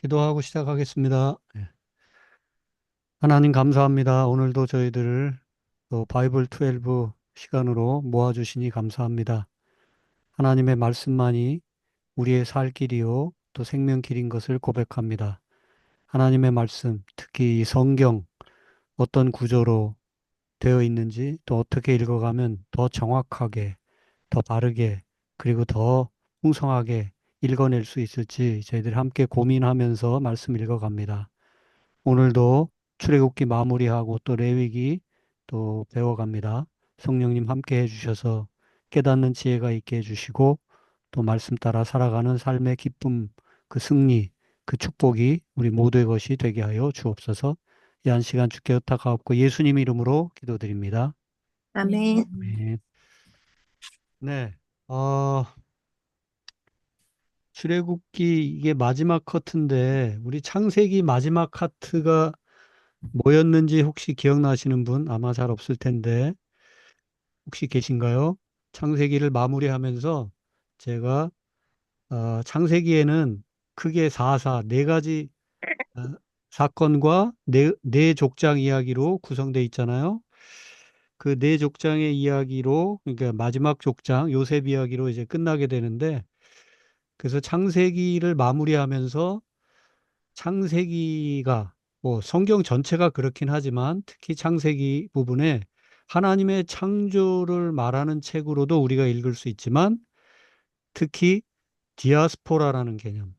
기도하고 시작하겠습니다. 예. 하나님 감사합니다. 오늘도 저희들을 또 바이블 12 시간으로 모아주시니 감사합니다. 하나님의 말씀만이 우리의 살 길이요 또 생명길인 것을 고백합니다. 하나님의 말씀, 특히 이 성경 어떤 구조로 되어 있는지 또 어떻게 읽어가면 더 정확하게, 더 바르게 그리고 더 풍성하게 읽어낼 수 있을지 저희들이 함께 고민하면서 말씀 읽어갑니다. 오늘도 출애굽기 마무리하고 또 레위기 또 배워갑니다. 성령님 함께 해주셔서 깨닫는 지혜가 있게 해주시고 또 말씀 따라 살아가는 삶의 기쁨, 그 승리, 그 축복이 우리 모두의 것이 되게 하여 주옵소서. 이 한 시간 주께 의탁하옵고 예수님 이름으로 기도드립니다. 아멘. 아멘. 네. 어, 출애굽기 이게 마지막 커트인데 우리 창세기 마지막 커트가 뭐였는지 혹시 기억나시는 분 아마 잘 없을 텐데 혹시 계신가요? 창세기를 마무리하면서 제가 창세기에는 크게 네 가지 어, 사건과 네 족장 이야기로 구성되어 있잖아요. 그 네 족장의 이야기로 그러니까 마지막 족장 요셉 이야기로 이제 끝나게 되는데 그래서 창세기를 마무리하면서 창세기가 뭐 성경 전체가 그렇긴 하지만 특히 창세기 부분에 하나님의 창조를 말하는 책으로도 우리가 읽을 수 있지만 특히 디아스포라라는 개념.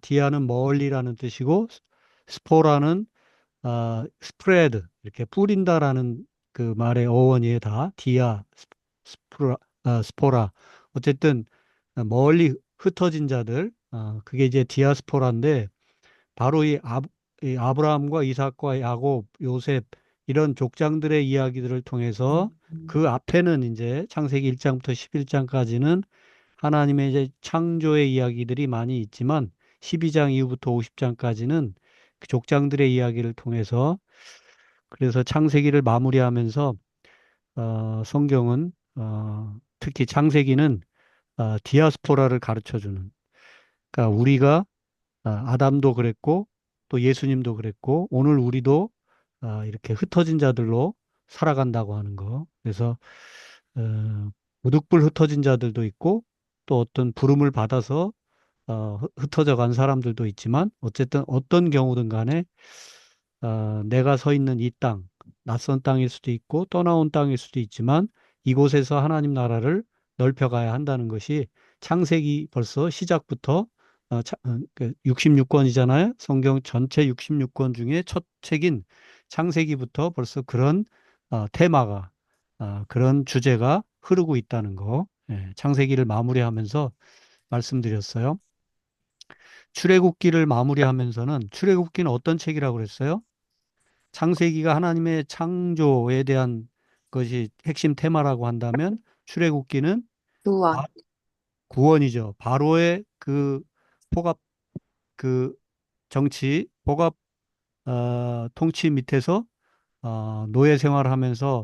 디아는 멀리라는 뜻이고 스포라는 스프레드 이렇게 뿌린다라는 그 말의 어원이에요 다. 스포라. 어쨌든 멀리 흩어진 자들 그게 이제 디아스포라인데 바로 이 아브라함과 이삭과 야곱, 요셉 이런 족장들의 이야기들을 통해서 그 앞에는 이제 창세기 1장부터 11장까지는 하나님의 이제 창조의 이야기들이 많이 있지만 12장 이후부터 50장까지는 그 족장들의 이야기를 통해서 그래서 창세기를 마무리하면서 성경은 특히 창세기는 디아스포라를 가르쳐 주는 그러니까 우리가 아담도 그랬고 또 예수님도 그랬고 오늘 우리도 이렇게 흩어진 자들로 살아간다고 하는 거. 그래서 무득불 흩어진 자들도 있고 또 어떤 부름을 받아서 흩어져 간 사람들도 있지만 어쨌든 어떤 경우든 간에 내가 서 있는 이 땅, 낯선 땅일 수도 있고 떠나온 땅일 수도 있지만 이곳에서 하나님 나라를 넓혀가야 한다는 것이 창세기 벌써 시작부터 66권이잖아요. 성경 전체 66권 중에 첫 책인 창세기부터 벌써 그런 테마가 그런 주제가 흐르고 있다는 거. 예, 창세기를 마무리하면서 말씀드렸어요. 출애굽기를 마무리하면서는 출애굽기는 어떤 책이라고 그랬어요? 창세기가 하나님의 창조에 대한 것이 핵심 테마라고 한다면 출애굽기는 바- 구원. 구원이죠. 바로의 그 포갑 그 정치 포갑 통치 밑에서 노예 생활을 하면서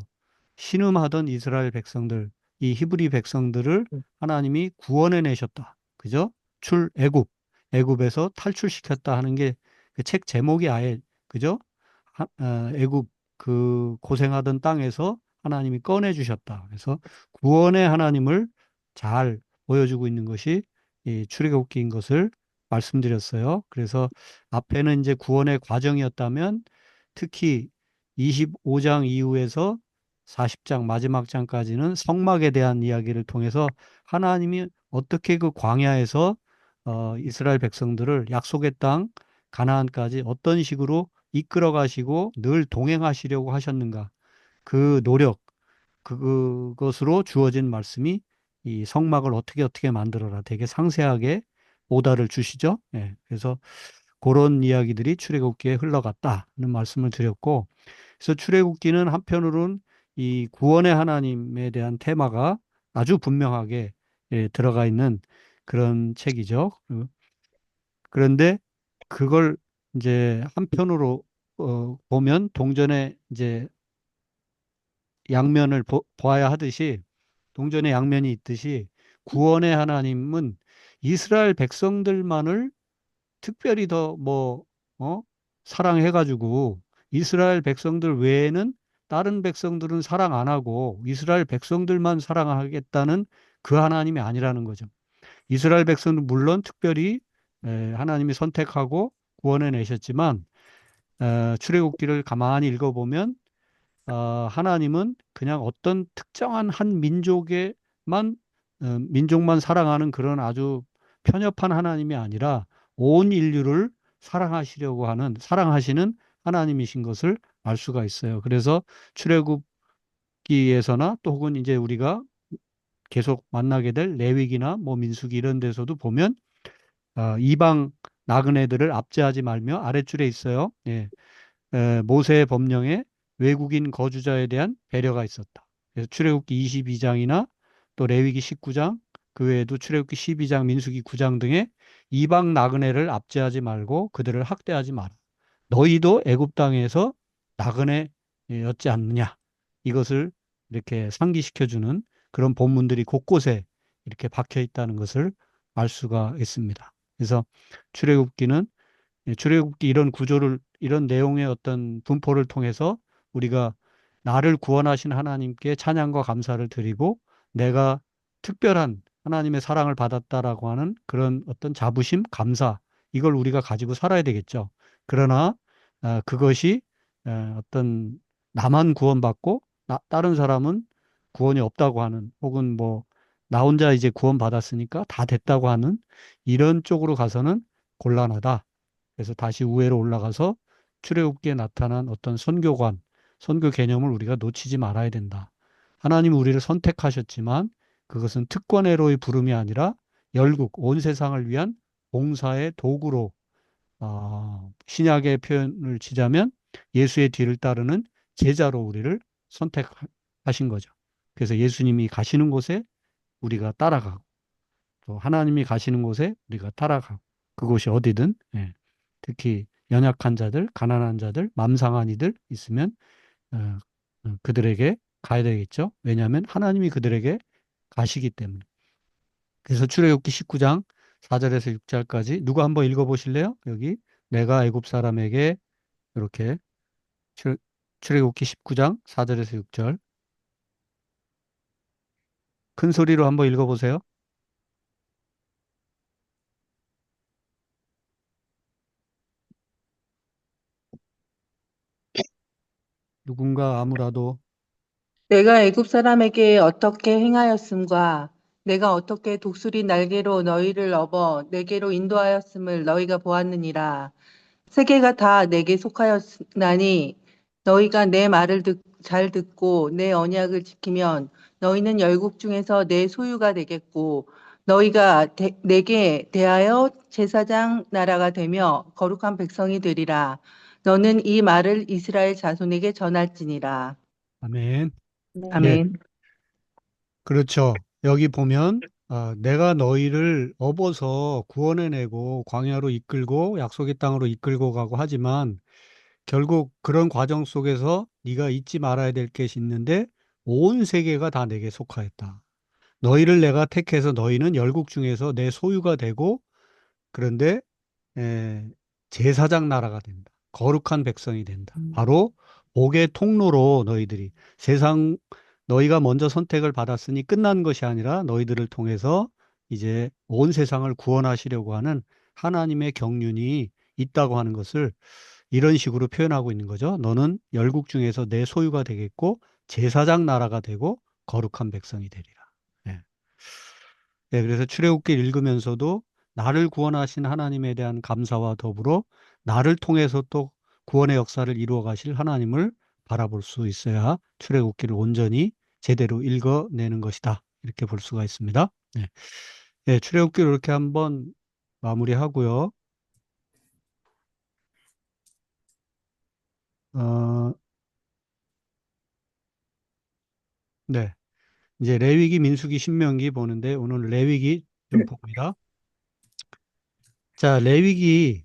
신음하던 이스라엘 백성들, 이 히브리 백성들을 하나님이 구원해 내셨다. 그죠? 애굽에서 탈출시켰다 하는 게 그 책 제목이 아예 그죠? 애굽 그 고생하던 땅에서 하나님이 꺼내 주셨다. 그래서 구원의 하나님을 잘 보여주고 있는 것이 이 출애굽기인 것을 말씀드렸어요. 그래서 앞에는 이제 구원의 과정이었다면 특히 25장 이후에서 40장 마지막 장까지는 성막에 대한 이야기를 통해서 하나님이 어떻게 그 광야에서 이스라엘 백성들을 약속의 땅 가나안까지 어떤 식으로 이끌어 가시고 늘 동행하시려고 하셨는가 그 노력 그것으로 주어진 말씀이 이 성막을 어떻게 만들어라 되게 상세하게 오다를 주시죠. 예, 그래서 그런 이야기들이 출애굽기에 흘러갔다는 말씀을 드렸고 그래서 출애굽기는 한편으로는 이 구원의 하나님에 대한 테마가 아주 분명하게 들어가 있는 그런 책이죠. 그런데 그걸 이제 한편으로 보면 동전의 이제 양면을 보아야 하듯이 동전의 양면이 있듯이 구원의 하나님은 이스라엘 백성들만을 특별히 더 뭐, 어? 사랑해가지고 이스라엘 백성들 외에는 다른 백성들은 사랑 안 하고 이스라엘 백성들만 사랑하겠다는 그 하나님이 아니라는 거죠. 이스라엘 백성은 물론 특별히 하나님이 선택하고 구원해 내셨지만 출애굽기를 가만히 읽어보면 하나님은 그냥 어떤 특정한 한 민족만 사랑하는 그런 아주 편협한 하나님이 아니라 온 인류를 사랑하시는 하나님이신 것을 알 수가 있어요. 그래서 출애굽기에서나 또 혹은 이제 우리가 계속 만나게 될 레위기나 뭐 민수기 이런 데서도 보면 이방 나그네들을 압제하지 말며 아랫줄에 있어요. 예. 모세의 법령에 외국인 거주자에 대한 배려가 있었다. 그래서 출애굽기 22장이나 또 레위기 19장, 그 외에도 출애굽기 12장, 민수기 9장 등의 이방 나그네를 압제하지 말고 그들을 학대하지 마라. 너희도 애굽 땅에서 나그네였지 않느냐. 이것을 이렇게 상기시켜주는 그런 본문들이 곳곳에 이렇게 박혀 있다는 것을 알 수가 있습니다. 그래서 출애굽기는 출애굽기 이런 구조를 이런 내용의 어떤 분포를 통해서 우리가 나를 구원하신 하나님께 찬양과 감사를 드리고 내가 특별한 하나님의 사랑을 받았다라고 하는 그런 어떤 자부심, 감사 이걸 우리가 가지고 살아야 되겠죠. 그러나 그것이 어떤 나만 구원받고 다른 사람은 구원이 없다고 하는 혹은 뭐 나 혼자 이제 구원받았으니까 다 됐다고 하는 이런 쪽으로 가서는 곤란하다. 그래서 다시 우회로 올라가서 출애굽기에 나타난 어떤 선교관, 선교 개념을 우리가 놓치지 말아야 된다. 하나님은 우리를 선택하셨지만 그것은 특권회로의 부름이 아니라 열국, 온 세상을 위한 봉사의 도구로 신약의 표현을 치자면 예수의 뒤를 따르는 제자로 우리를 선택하신 거죠. 그래서 예수님이 가시는 곳에 우리가 따라가고 또 하나님이 가시는 곳에 우리가 따라가고 그곳이 어디든 특히 연약한 자들, 가난한 자들, 맘상한 이들 있으면 어, 그들에게 가야 되겠죠. 왜냐하면 하나님이 그들에게 가시기 때문에. 그래서 출애굽기 19장 4절에서 6절까지 누구 한번 읽어보실래요? 여기 내가 애굽 사람에게 이렇게 출, 출애굽기 19장 4절에서 6절 큰 소리로 한번 읽어보세요. 누군가 아무라도 내가 애굽 사람에게 어떻게 행하였음과 내가 어떻게 독수리 날개로 너희를 업어 내게로 인도하였음을 너희가 보았느니라. 세계가 다 내게 속하였나니 너희가 내 말을 잘 듣고 내 언약을 지키면 너희는 열국 중에서 내 소유가 되겠고 너희가 내게 대하여 제사장 나라가 되며 거룩한 백성이 되리라. 너는 이 말을 이스라엘 자손에게 전할지니라. 아멘. 예, 아멘. 그렇죠. 여기 보면 내가 너희를 업어서 구원해내고 광야로 이끌고 약속의 땅으로 이끌고 가고 하지만 결국 그런 과정 속에서 네가 잊지 말아야 될 것이 있는데 온 세계가 다 내게 속하였다. 너희를 내가 택해서 너희는 열국 중에서 내 소유가 되고 그런데 에, 제사장 나라가 된다. 거룩한 백성이 된다. 바로 복의 통로로 너희들이 세상 너희가 먼저 선택을 받았으니 끝난 것이 아니라 너희들을 통해서 이제 온 세상을 구원하시려고 하는 하나님의 경륜이 있다고 하는 것을 이런 식으로 표현하고 있는 거죠. 너는 열국 중에서 내 소유가 되겠고 제사장 나라가 되고 거룩한 백성이 되리라. 예. 네, 그래서 출애굽기 읽으면서도 나를 구원하신 하나님에 대한 감사와 더불어 나를 통해서 또 구원의 역사를 이루어 가실 하나님을 바라볼 수 있어야 출애굽기를 온전히 제대로 읽어내는 것이다. 이렇게 볼 수가 있습니다. 네, 네, 출애굽기를 이렇게 한번 마무리하고요. 어, 네, 이제 레위기, 민수기, 신명기 보는데 오늘 레위기 좀 봅니다. 자, 레위기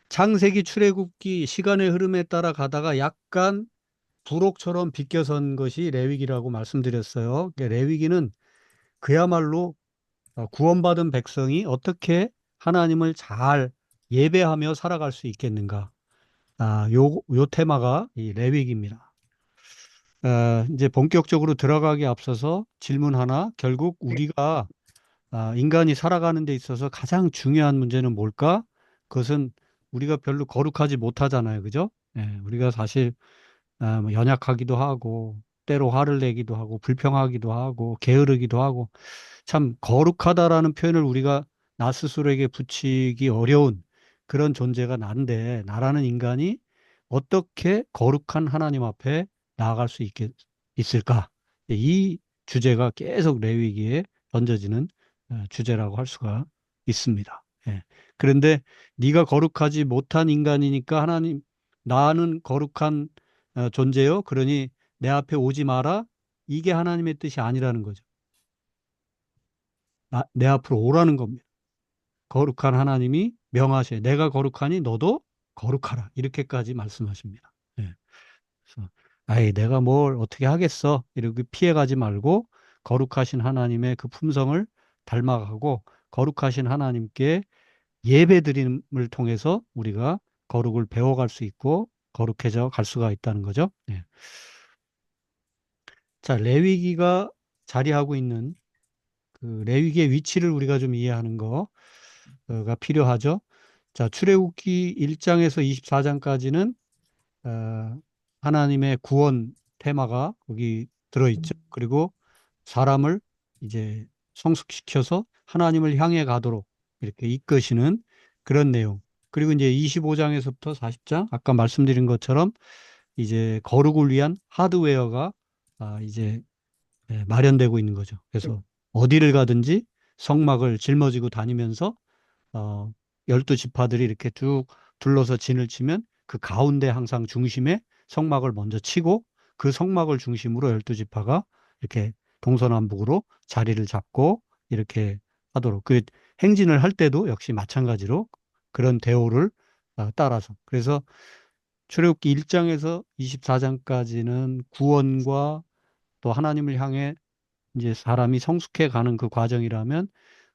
창세기, 출애굽기 시간의 흐름에 따라 가다가 약간 부록처럼 비껴선 것이 레위기라고 말씀드렸어요. 그러니까 레위기는 그야말로 구원받은 백성이 어떻게 하나님을 잘 예배하며 살아갈 수 있겠는가? 요 테마가 이 레위기입니다. 이제 본격적으로 들어가기 앞서서 질문 하나, 결국 우리가 인간이 살아가는 데 있어서 가장 중요한 문제는 뭘까? 그것은 우리가 별로 거룩하지 못하잖아요. 그죠? 예, 우리가 사실 뭐 연약하기도 하고 때로 화를 내기도 하고 불평하기도 하고 게으르기도 하고 참 거룩하다라는 표현을 우리가 나 스스로에게 붙이기 어려운 그런 존재가 난데 나라는 인간이 어떻게 거룩한 하나님 앞에 나아갈 수 있을까? 이 주제가 계속 레위기에 던져지는 주제라고 할 수가 있습니다. 예. 그런데 네가 거룩하지 못한 인간이니까 하나님 나는 거룩한 존재요. 그러니 내 앞에 오지 마라. 이게 하나님의 뜻이 아니라는 거죠. 내 앞으로 오라는 겁니다. 거룩한 하나님이 명하셔. 내가 거룩하니 너도 거룩하라. 이렇게까지 말씀하십니다. 예. 그래서 아이 내가 뭘 어떻게 하겠어. 이렇게 피해가지 말고 거룩하신 하나님의 그 품성을 닮아가고 거룩하신 하나님께 예배드림을 통해서 우리가 거룩을 배워갈 수 있고 거룩해져 갈 수가 있다는 거죠. 예. 자, 레위기가 자리하고 있는 그 레위기의 위치를 우리가 좀 이해하는 거가 필요하죠. 자, 출애굽기 1장에서 24장까지는 하나님의 구원 테마가 거기 들어있죠. 그리고 사람을 이제 성숙시켜서 하나님을 향해 가도록 이렇게 이끄시는 그런 내용. 그리고 이제 25장에서부터 40장, 아까 말씀드린 것처럼 이제 거룩을 위한 하드웨어가 이제 마련되고 있는 거죠. 그래서 어디를 가든지 성막을 짊어지고 다니면서 어, 12지파들이 이렇게 쭉 둘러서 진을 치면 그 가운데 항상 중심에 성막을 먼저 치고 그 성막을 중심으로 12지파가 이렇게 동서남북으로 자리를 잡고 이렇게 하도록 그 행진을 할 때도 역시 마찬가지로 그런 대오를 따라서 그래서 출애굽기 1장에서 24장까지는 구원과 또 하나님을 향해 이제 사람이 성숙해 가는 그 과정이라면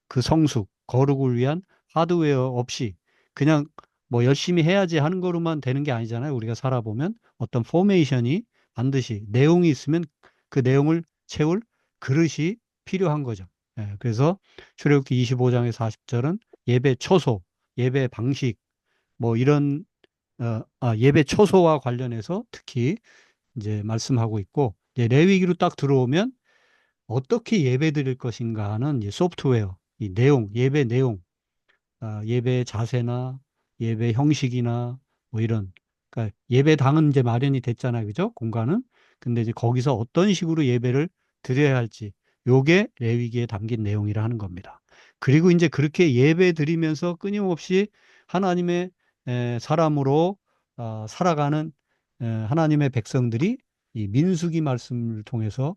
그 성숙, 거룩을 위한 하드웨어 없이 그냥 뭐 열심히 해야지 하는 거로만 되는 게 아니잖아요. 우리가 살아보면 어떤 포메이션이 반드시 내용이 있으면 그 내용을 채울 그릇이 필요한 거죠. 예, 그래서 출애굽기 25장의 40절은 예배 초소, 예배 방식 뭐 이런 예배 초소와 관련해서 특히 이제 말씀하고 있고 이제 레위기로 딱 들어오면 어떻게 예배 드릴 것인가 하는 이 소프트웨어, 이 내용, 예배 내용, 예배 자세나 예배 형식이나 뭐 이런, 그러니까 예배당은 이제 마련이 됐잖아요. 그죠? 공간은. 근데 이제 거기서 어떤 식으로 예배를 드려야 할지, 요게 레위기에 담긴 내용이라 하는 겁니다. 그리고 이제 그렇게 예배 드리면서 끊임없이 하나님의 사람으로 살아가는 하나님의 백성들이 이 민수기 말씀을 통해서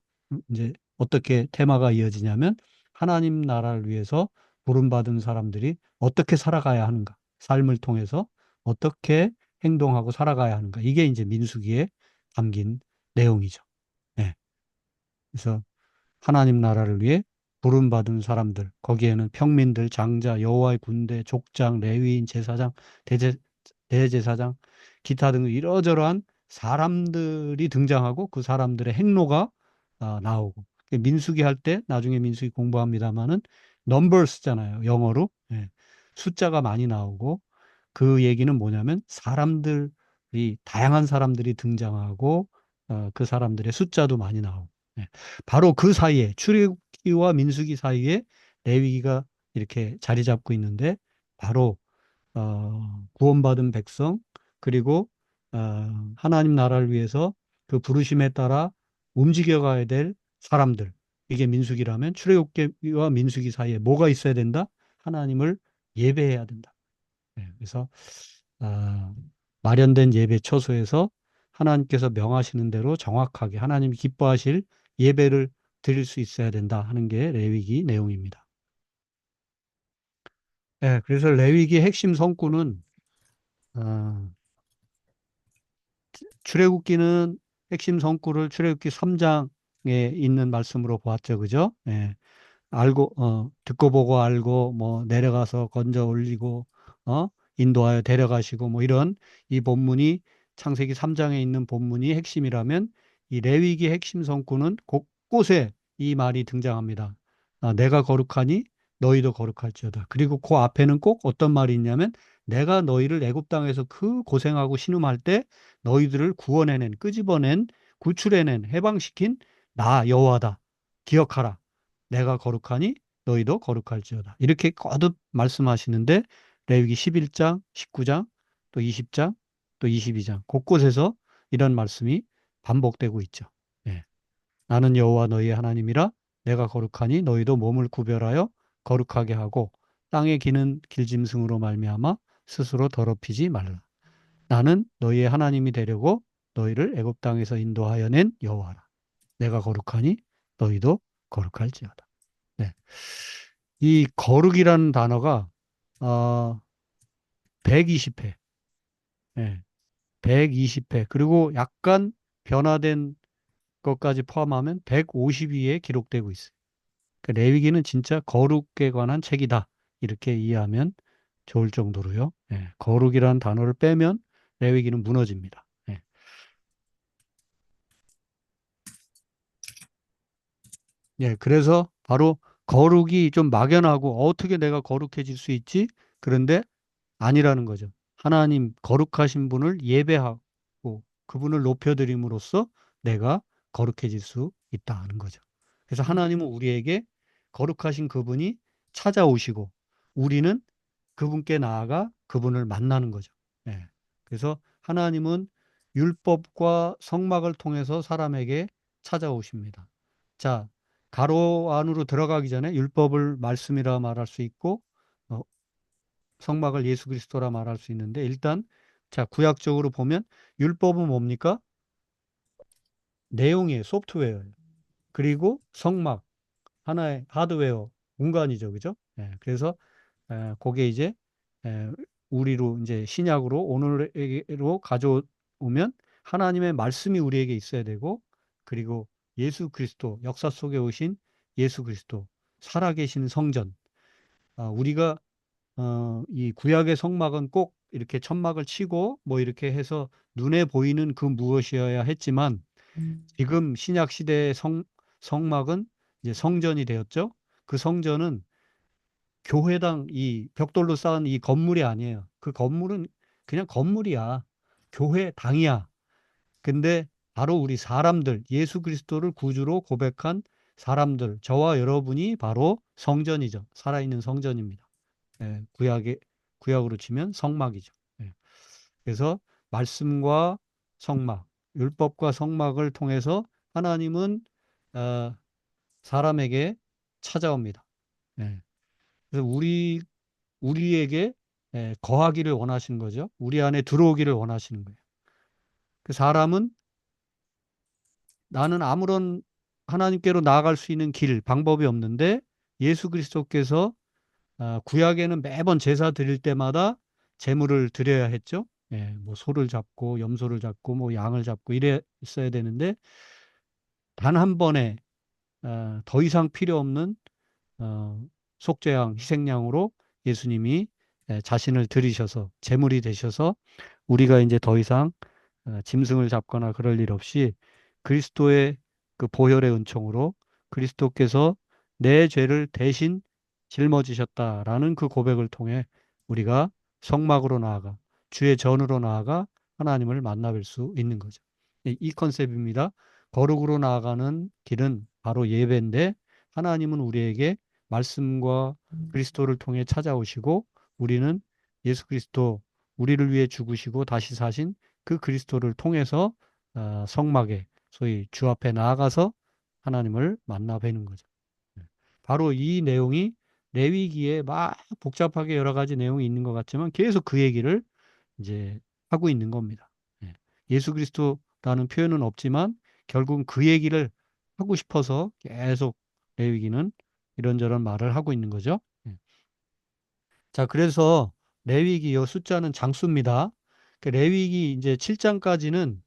이제 어떻게 테마가 이어지냐면 하나님 나라를 위해서 부름받은 사람들이 어떻게 살아가야 하는가, 삶을 통해서 어떻게 행동하고 살아가야 하는가, 이게 이제 민수기에 담긴 내용이죠. 네. 그래서 하나님 나라를 위해 부름받은 사람들, 거기에는 평민들, 장자, 여호와의 군대, 족장, 레위인, 제사장, 대제, 대제사장, 기타 등 이러저러한 사람들이 등장하고 그 사람들의 행로가 나오고 민수기 할 때 나중에 민수기 공부합니다마는 넘버스잖아요. 영어로. 예. 숫자가 많이 나오고 그 얘기는 뭐냐면 사람들이 다양한 사람들이 등장하고 그 사람들의 숫자도 많이 나오고 예. 바로 그 사이에 출애굽기와 민수기 사이에 레위기가 이렇게 자리 잡고 있는데 바로 구원받은 백성 그리고 하나님 나라를 위해서 그 부르심에 따라 움직여가야 될 사람들 이게 민수기라면 출애굽기와 민수기 사이에 뭐가 있어야 된다? 하나님을 예배해야 된다. 네, 그래서 아, 마련된 예배 처소에서 하나님께서 명하시는 대로 정확하게 하나님이 기뻐하실 예배를 드릴 수 있어야 된다 하는 게 레위기 내용입니다. 네, 그래서 레위기 핵심 성구는 어, 출애굽기는 핵심 성구를 출애굽기 3장에 있는 말씀으로 보았죠, 그죠? 예, 알고, 듣고 보고 알고, 뭐, 내려가서 건져 올리고, 어, 인도하여 데려가시고, 뭐, 이런 이 본문이 창세기 3장에 있는 본문이 핵심이라면 이 레위기 핵심 성구는 곳곳에 이 말이 등장합니다. 내가 거룩하니 너희도 거룩할지어다. 그리고 그 앞에는 꼭 어떤 말이 있냐면 내가 너희를 애굽 땅에서 그 고생하고 신음할 때 너희들을 구원해낸, 끄집어낸, 구출해낸, 해방시킨 나 여호와다. 기억하라. 내가 거룩하니 너희도 거룩할지어다. 이렇게 거듭 말씀하시는데 레위기 11장, 19장, 또 20장, 또 22장 곳곳에서 이런 말씀이 반복되고 있죠. 예. 나는 여호와 너희의 하나님이라 내가 거룩하니 너희도 몸을 구별하여 거룩하게 하고 땅에 기는 길짐승으로 말미암아 스스로 더럽히지 말라. 나는 너희의 하나님이 되려고 너희를 애굽 땅에서 인도하여 낸 여호와라. 내가 거룩하니 너희도 거룩할지어다. 네. 이 거룩이라는 단어가 120회, 예, 120회, 그리고 약간 변화된 것까지 포함하면 152에 기록되고 있어요. 그 레위기는 진짜 거룩에 관한 책이다. 이렇게 이해하면 좋을 정도로요. 예, 거룩이라는 단어를 빼면 레위기는 무너집니다. 예. 예, 그래서 바로 거룩이 좀 막연하고 어떻게 내가 거룩해질 수 있지? 그런데 아니라는 거죠. 하나님 거룩하신 분을 예배하고 그분을 높여드림으로써 내가 거룩해질 수 있다는 거죠. 그래서 하나님은 우리에게 거룩하신 그분이 찾아오시고 우리는 그분께 나아가 그분을 만나는 거죠. 예. 그래서 하나님은 율법과 성막을 통해서 사람에게 찾아오십니다. 자, 가로 안으로 들어가기 전에 율법을 말씀이라 말할 수 있고 어, 성막을 예수 그리스도라 말할 수 있는데 일단 자, 구약적으로 보면 율법은 뭡니까? 내용이에요. 소프트웨어예요. 그리고 성막 하나의 하드웨어 공간이죠. 그죠? 예, 그래서 그게 이제 에, 우리로 이제 신약으로 오늘로 가져오면 하나님의 말씀이 우리에게 있어야 되고 그리고 예수 그리스도 역사 속에 오신 예수 그리스도 살아계신 성전 우리가 이 구약의 성막은 꼭 이렇게 천막을 치고 뭐 이렇게 해서 눈에 보이는 그 무엇이어야 했지만 지금 신약 시대의 성막은 이제 성전이 되었죠. 그 성전은 교회당 이 벽돌로 쌓은 이 건물이 아니에요. 그 건물은 그냥 건물이야. 교회당이야. 근데 바로 우리 사람들, 예수 그리스도를 구주로 고백한 사람들, 저와 여러분이 바로 성전이죠. 살아있는 성전입니다. 예, 구약으로 치면 성막이죠. 예. 그래서 말씀과 성막, 율법과 성막을 통해서 하나님은 어, 사람에게 찾아옵니다. 예. 그래서 우리에게 거하기를 원하시는 거죠. 우리 안에 들어오기를 원하시는 거예요. 그 사람은 나는 아무런 하나님께로 나아갈 수 있는 길, 방법이 없는데 예수 그리스도께서 구약에는 매번 제사 드릴 때마다 제물을 드려야 했죠. 예, 뭐 소를 잡고 염소를 잡고 뭐 양을 잡고 이랬어야 되는데 단 한 번에 더 이상 필요 없는 어, 속죄양, 희생양으로 예수님이 자신을 들이셔서 제물이 되셔서 우리가 이제 더 이상 짐승을 잡거나 그럴 일 없이 그리스도의 그 보혈의 은총으로 그리스도께서 내 죄를 대신 짊어지셨다라는 그 고백을 통해 우리가 성막으로 나아가 주의 전으로 나아가 하나님을 만나뵐 수 있는 거죠. 이 컨셉입니다. 거룩으로 나아가는 길은 바로 예배인데 하나님은 우리에게 말씀과 그리스도를 통해 찾아오시고 우리는 예수 그리스도 우리를 위해 죽으시고 다시 사신 그 그리스도를 통해서 성막에 소위 주 앞에 나아가서 하나님을 만나 뵈는 거죠. 예. 바로 이 내용이 레위기에 막 복잡하게 여러 가지 내용이 있는 것 같지만 계속 그 얘기를 이제 하고 있는 겁니다. 예. 예수 그리스도라는 표현은 없지만 결국은 그 얘기를 하고 싶어서 계속 레위기는 이런저런 말을 하고 있는 거죠. 예. 자, 그래서 레위기 요 숫자는 장수입니다. 그 레위기 이제 7장까지는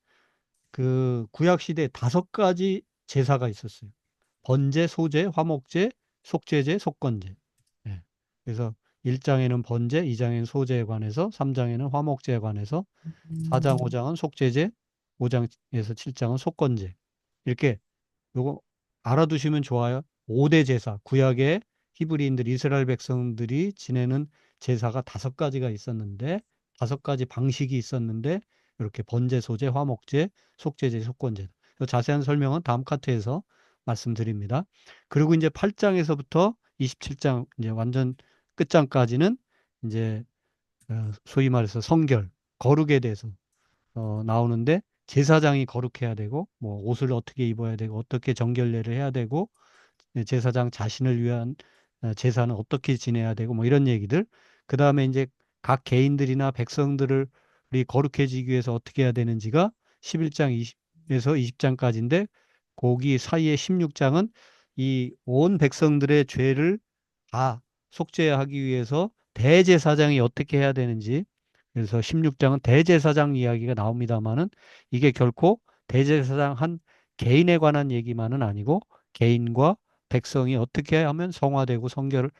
그 구약 시대 5가지 제사가 있었어요. 번제, 소제, 화목제, 속죄제, 속건제. 예. 그래서 1장에는 번제, 2장에는 소제에 관해서, 3장에는 화목제에 관해서, 4장, 5장은 속죄제, 5장에서 7장은 속건제. 이렇게 요거 알아두시면 좋아요. 5대 제사, 구약의 히브리인들, 이스라엘 백성들이 지내는 제사가 5가지가 있었는데, 5가지 방식이 있었는데, 이렇게 번제, 소제, 화목제, 속죄제, 속건제. 자세한 설명은 다음 카트에서 말씀드립니다. 그리고 이제 8장에서부터 27장, 이제 완전 끝장까지는 이제 소위 말해서 성결, 거룩에 대해서 나오는데, 제사장이 거룩해야 되고, 뭐 옷을 어떻게 입어야 되고, 어떻게 정결례를 해야 되고, 제사장 자신을 위한 제사는 어떻게 지내야 되고, 뭐 이런 얘기들. 그 다음에 이제 각 개인들이나 백성들을 거룩해지기 위해서 어떻게 해야 되는지가 11장 20에서 20장까지인데, 거기 사이에 16장은 이 온 백성들의 죄를 다 속죄하기 위해서 대제사장이 어떻게 해야 되는지, 그래서 16장은 대제사장 이야기가 나옵니다만은 이게 결코 대제사장 한 개인에 관한 얘기만은 아니고 개인과 백성이 어떻게 하면 성화되고 성결을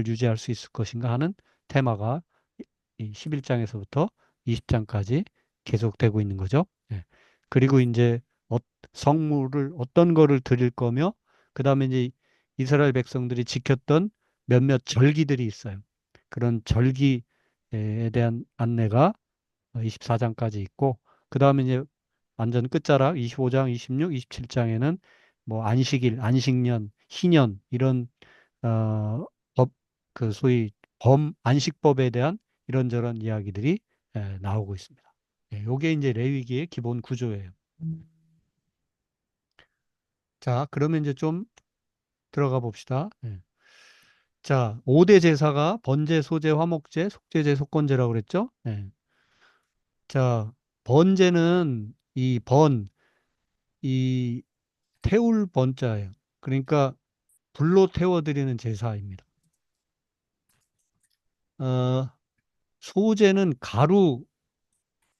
유지할 수 있을 것인가 하는 테마가 이 11장에서부터 20장까지 계속되고 있는 거죠. 예. 그리고 이제 성물을 어떤 거를 드릴 거며 그다음에 이제 이스라엘 백성들이 지켰던 몇몇 절기들이 있어요. 그런 절기에 대한 안내가 24장까지 있고 그다음에 이제 완전 끝자락 25장, 26, 27장에는 뭐 안식일, 안식년, 희년 이런 어, 법, 그 소위 안식법에 대한 이런저런 이야기들이 나오고 있습니다. 요게 이제 레위기의 기본 구조예요. 자, 그러면 이제 좀 들어가 봅시다. 자, 5대 제사가 번제, 소제, 화목제, 속죄제, 속건제라고 그랬죠? 자, 번제는 이 태울 번자예요. 그러니까 불로 태워드리는 제사입니다. 어, 소제는 가루,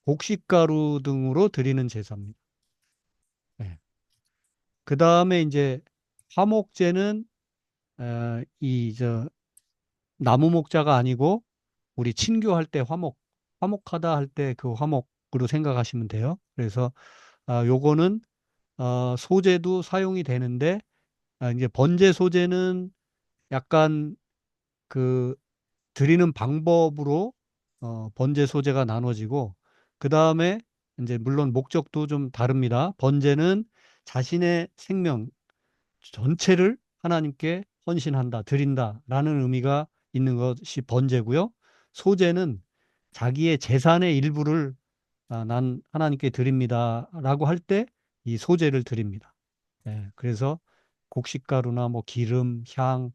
곡식가루 등으로 드리는 제사입니다. 그 다음에 이제 화목제는 나무 목자가 아니고 우리 친교할 때 화목하다 할 때 그 화목으로 생각하시면 돼요. 그래서 요거는 소재도 사용이 되는데 이제 번제 소재는 약간 그 드리는 방법으로 번제 소재가 나눠지고 그 다음에 이제 물론 목적도 좀 다릅니다. 번제는 자신의 생명 전체를 하나님께 헌신한다, 드린다라는 의미가 있는 것이 번제고요. 소제는 자기의 재산의 일부를 난 하나님께 드립니다라고 할 때 이 소제를 드립니다. 그래서 곡식가루나 뭐 기름, 향,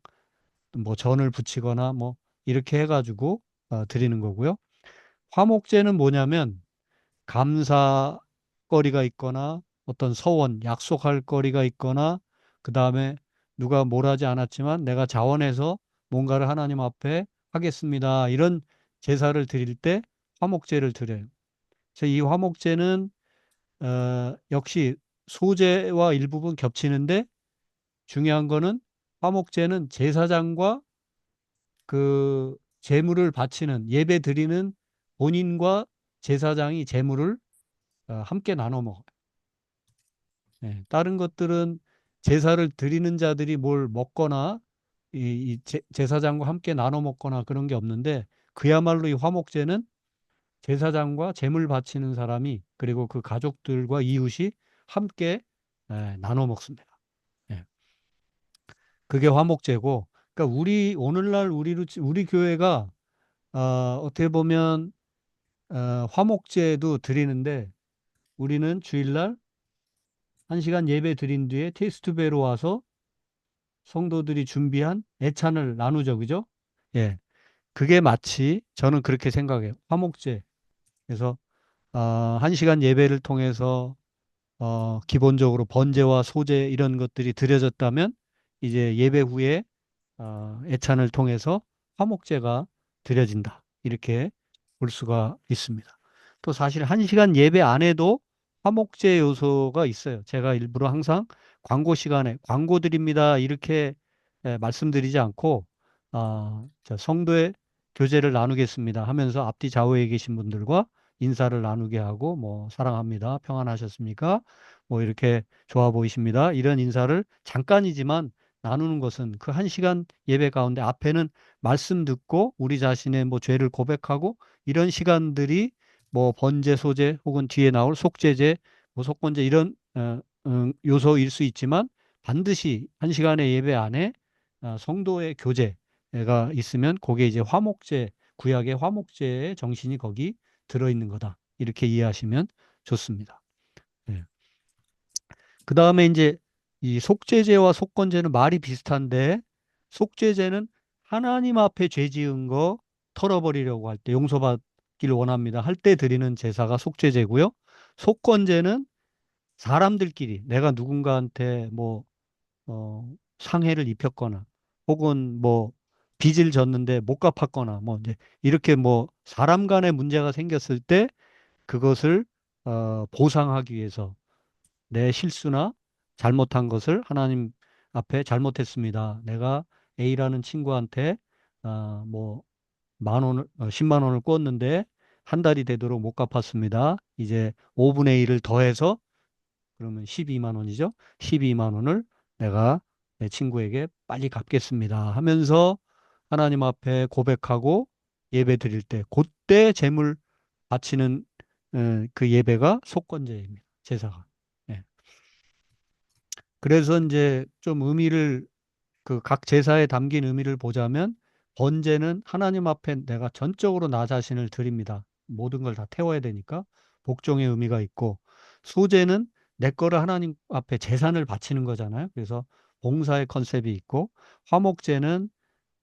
뭐 전을 붙이거나 뭐 이렇게 해가지고 드리는 거고요. 화목제는 뭐냐면 감사거리가 있거나 어떤 서원, 약속할 거리가 있거나 그 다음에 누가 뭘 하지 않았지만 내가 자원해서 뭔가를 하나님 앞에 하겠습니다. 이런 제사를 드릴 때 화목제를 드려요. 그래서 이 화목제는 역시 소제와 일부분 겹치는데 중요한 거는 화목제는 제사장과 그 제물을 바치는 예배 드리는 본인과 제사장이 제물을 함께 나눠 먹어요. 다른 것들은 제사를 드리는 자들이 뭘 먹거나 제사장과 함께 나눠 먹거나 그런 게 없는데 그야말로 이 화목제는 제사장과 제물 바치는 사람이 그리고 그 가족들과 이웃이 함께 나눠 먹습니다. 예. 그게 화목제고 그러니까 오늘날 우리 교회가 어떻게 보면 화목제도 드리는데 우리는 주일날 1시간 예배 드린 뒤에 테스트배로 와서 성도들이 준비한 애찬을 나누죠. 그죠? 예. 그게 마치 저는 그렇게 생각해요. 화목제. 그래서 1시간 예배를 통해서 기본적으로 번제와 소제 이런 것들이 드려졌다면 이제 예배 후에 애찬을 통해서 화목제가 드려진다. 이렇게 볼 수가 있습니다. 또 사실 1시간 예배 안에도 화목제 요소가 있어요. 제가 일부러 항상 광고 시간에 광고 드립니다. 이렇게 말씀드리지 않고 자, 성도의 교제를 나누겠습니다 하면서 앞뒤 좌우에 계신 분들과 인사를 나누게 하고 뭐 사랑합니다. 평안하셨습니까? 뭐 이렇게 좋아 보이십니다. 이런 인사를 잠깐이지만 나누는 것은 그 한 시간 예배 가운데 앞에는 말씀 듣고 우리 자신의 뭐 죄를 고백하고 이런 시간들이 뭐 번제, 소제 혹은 뒤에 나올 속죄제, 뭐 속건제 이런 요소일 수 있지만 반드시 한 시간의 예배 안에 성도의 교제가 있으면 그게 이제 화목제, 구약의 화목제의 정신이 거기 들어있는 거다. 이렇게 이해하시면 좋습니다. 예. 그 다음에 이제 이 속죄제와 속건제는 말이 비슷한데 속죄제는 하나님 앞에 죄 지은 거 털어버리려고 할 때 용서받기를 원합니다. 할 때 드리는 제사가 속죄제고요. 속건제는 사람들끼리 내가 누군가한테 뭐 상해를 입혔거나 혹은 뭐 빚을 졌는데 못 갚았거나 뭐 이제 이렇게 뭐 사람 간의 문제가 생겼을 때 그것을 보상하기 위해서 내 실수나 잘못한 것을 하나님 앞에 잘못했습니다. 내가 A라는 친구한테 뭐 만 원을 10만 원을 꿨는데 한 달이 되도록 못 갚았습니다. 이제 5분의 1을 더해서 그러면 12만 원이죠. 12만 원을 내가 내 친구에게 빨리 갚겠습니다 하면서 하나님 앞에 고백하고 예배 드릴 때 그때 제물 바치는 그 예배가 속건제입니다. 제사가. 예. 그래서 이제 좀 의미를 그 각 제사에 담긴 의미를 보자면 번제는 하나님 앞에 내가 전적으로 나 자신을 드립니다. 모든 걸 다 태워야 되니까 복종의 의미가 있고 소제는 내 거를 하나님 앞에 제산을 바치는 거잖아요. 그래서 봉사의 컨셉이 있고 화목제는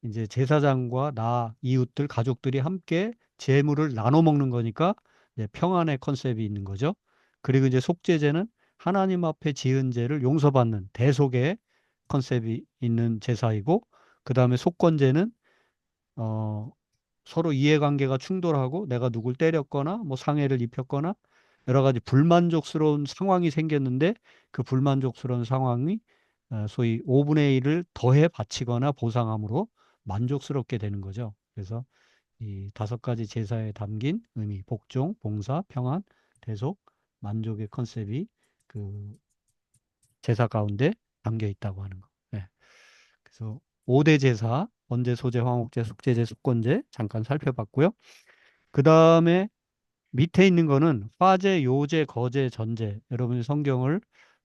이제 제사장과 나 이웃들 가족들이 함께 제물을 나눠 먹는 거니까 이제 평안의 컨셉이 있는 거죠. 그리고 이제 속죄제는 하나님 앞에 지은 죄를 용서받는 대속의 컨셉이 있는 제사이고 그다음에 속건제는 어, 서로 이해관계가 충돌하고 내가 누굴 때렸거나 뭐 상해를 입혔거나 여러 가지 불만족스러운 상황이 생겼는데 그 불만족스러운 상황이 소위 5분의 1을 더해 바치거나 보상함으로 만족스럽게 되는 거죠. 그래서 이 다섯 가지 제사에 담긴 의미, 복종, 봉사, 평안, 대속, 만족의 컨셉이 그 제사 가운데 담겨 있다고 하는 거. 네. 그래서 5대 제사, 번제, 소제, 화목제, 속죄제, 속건제 잠깐 살펴봤고요. 그 다음에 밑에 있는 거는 화제, 요제, 거제, 전제. 여러분이 성경을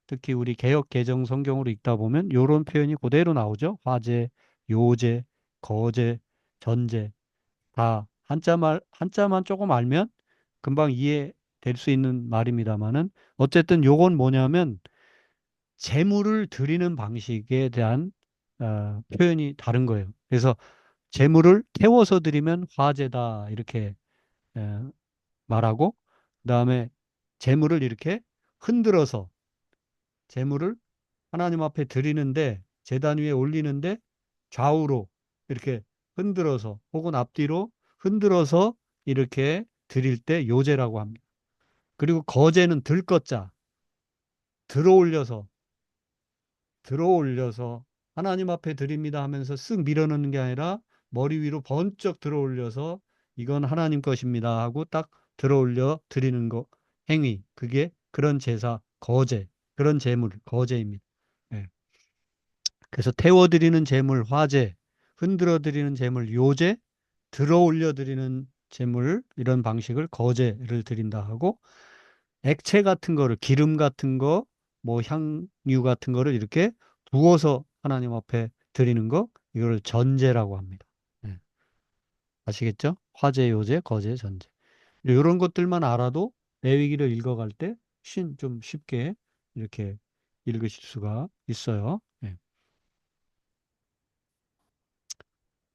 특히 우리 개역 개정 성경으로 읽다 보면 이런 표현이 그대로 나오죠. 화제, 요제, 거제, 전제. 다 한자만 조금 알면 금방 이해될 수 있는 말입니다만은 어쨌든 요건 뭐냐면 재물을 드리는 방식에 대한 표현이 다른 거예요. 그래서 재물을 태워서 드리면 화제다 이렇게 에, 말하고 그다음에 재물을 이렇게 흔들어서 재물을 하나님 앞에 드리는데 제단 위에 올리는데 좌우로 이렇게 흔들어서 혹은 앞뒤로 흔들어서 이렇게 드릴 때 요제라고 합니다. 그리고 거제는 들것자 들어올려서 들어올려서 하나님 앞에 드립니다 하면서 쓱 밀어넣는 게 아니라 머리 위로 번쩍 들어올려서 이건 하나님 것입니다 하고 딱 들어올려 드리는 거 행위 그게 그런 제사 거제 그런 제물 거제입니다. 예. 그래서 태워드리는 제물 화제 흔들어 드리는 제물 요제 들어올려 드리는 제물 이런 방식을 거제를 드린다 하고 액체 같은 거를 기름 같은 거, 뭐 향유 같은 거를 이렇게 부어서 하나님 앞에 드리는 거 이걸 전제라고 합니다. 네. 아시겠죠? 화제, 요제, 거제, 전제. 이런 것들만 알아도 레위기를 읽어갈 때 좀 쉽게 이렇게 읽으실 수가 있어요. 네.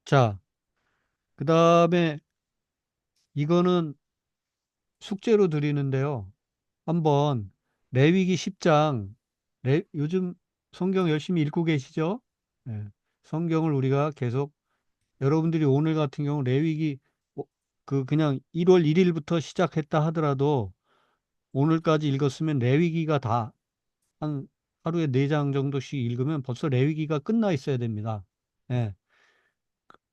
자, 그 다음에 이거는 숙제로 드리는데요. 한번 레위기 10장 요즘 성경 열심히 읽고 계시죠? 예. 성경을 우리가 계속 여러분들이 오늘 같은 경우 레위기 그냥 1월 1일부터 시작했다 하더라도 오늘까지 읽었으면 레위기가 다 한 하루에 4장 정도씩 읽으면 벌써 레위기가 끝나 있어야 됩니다. 예.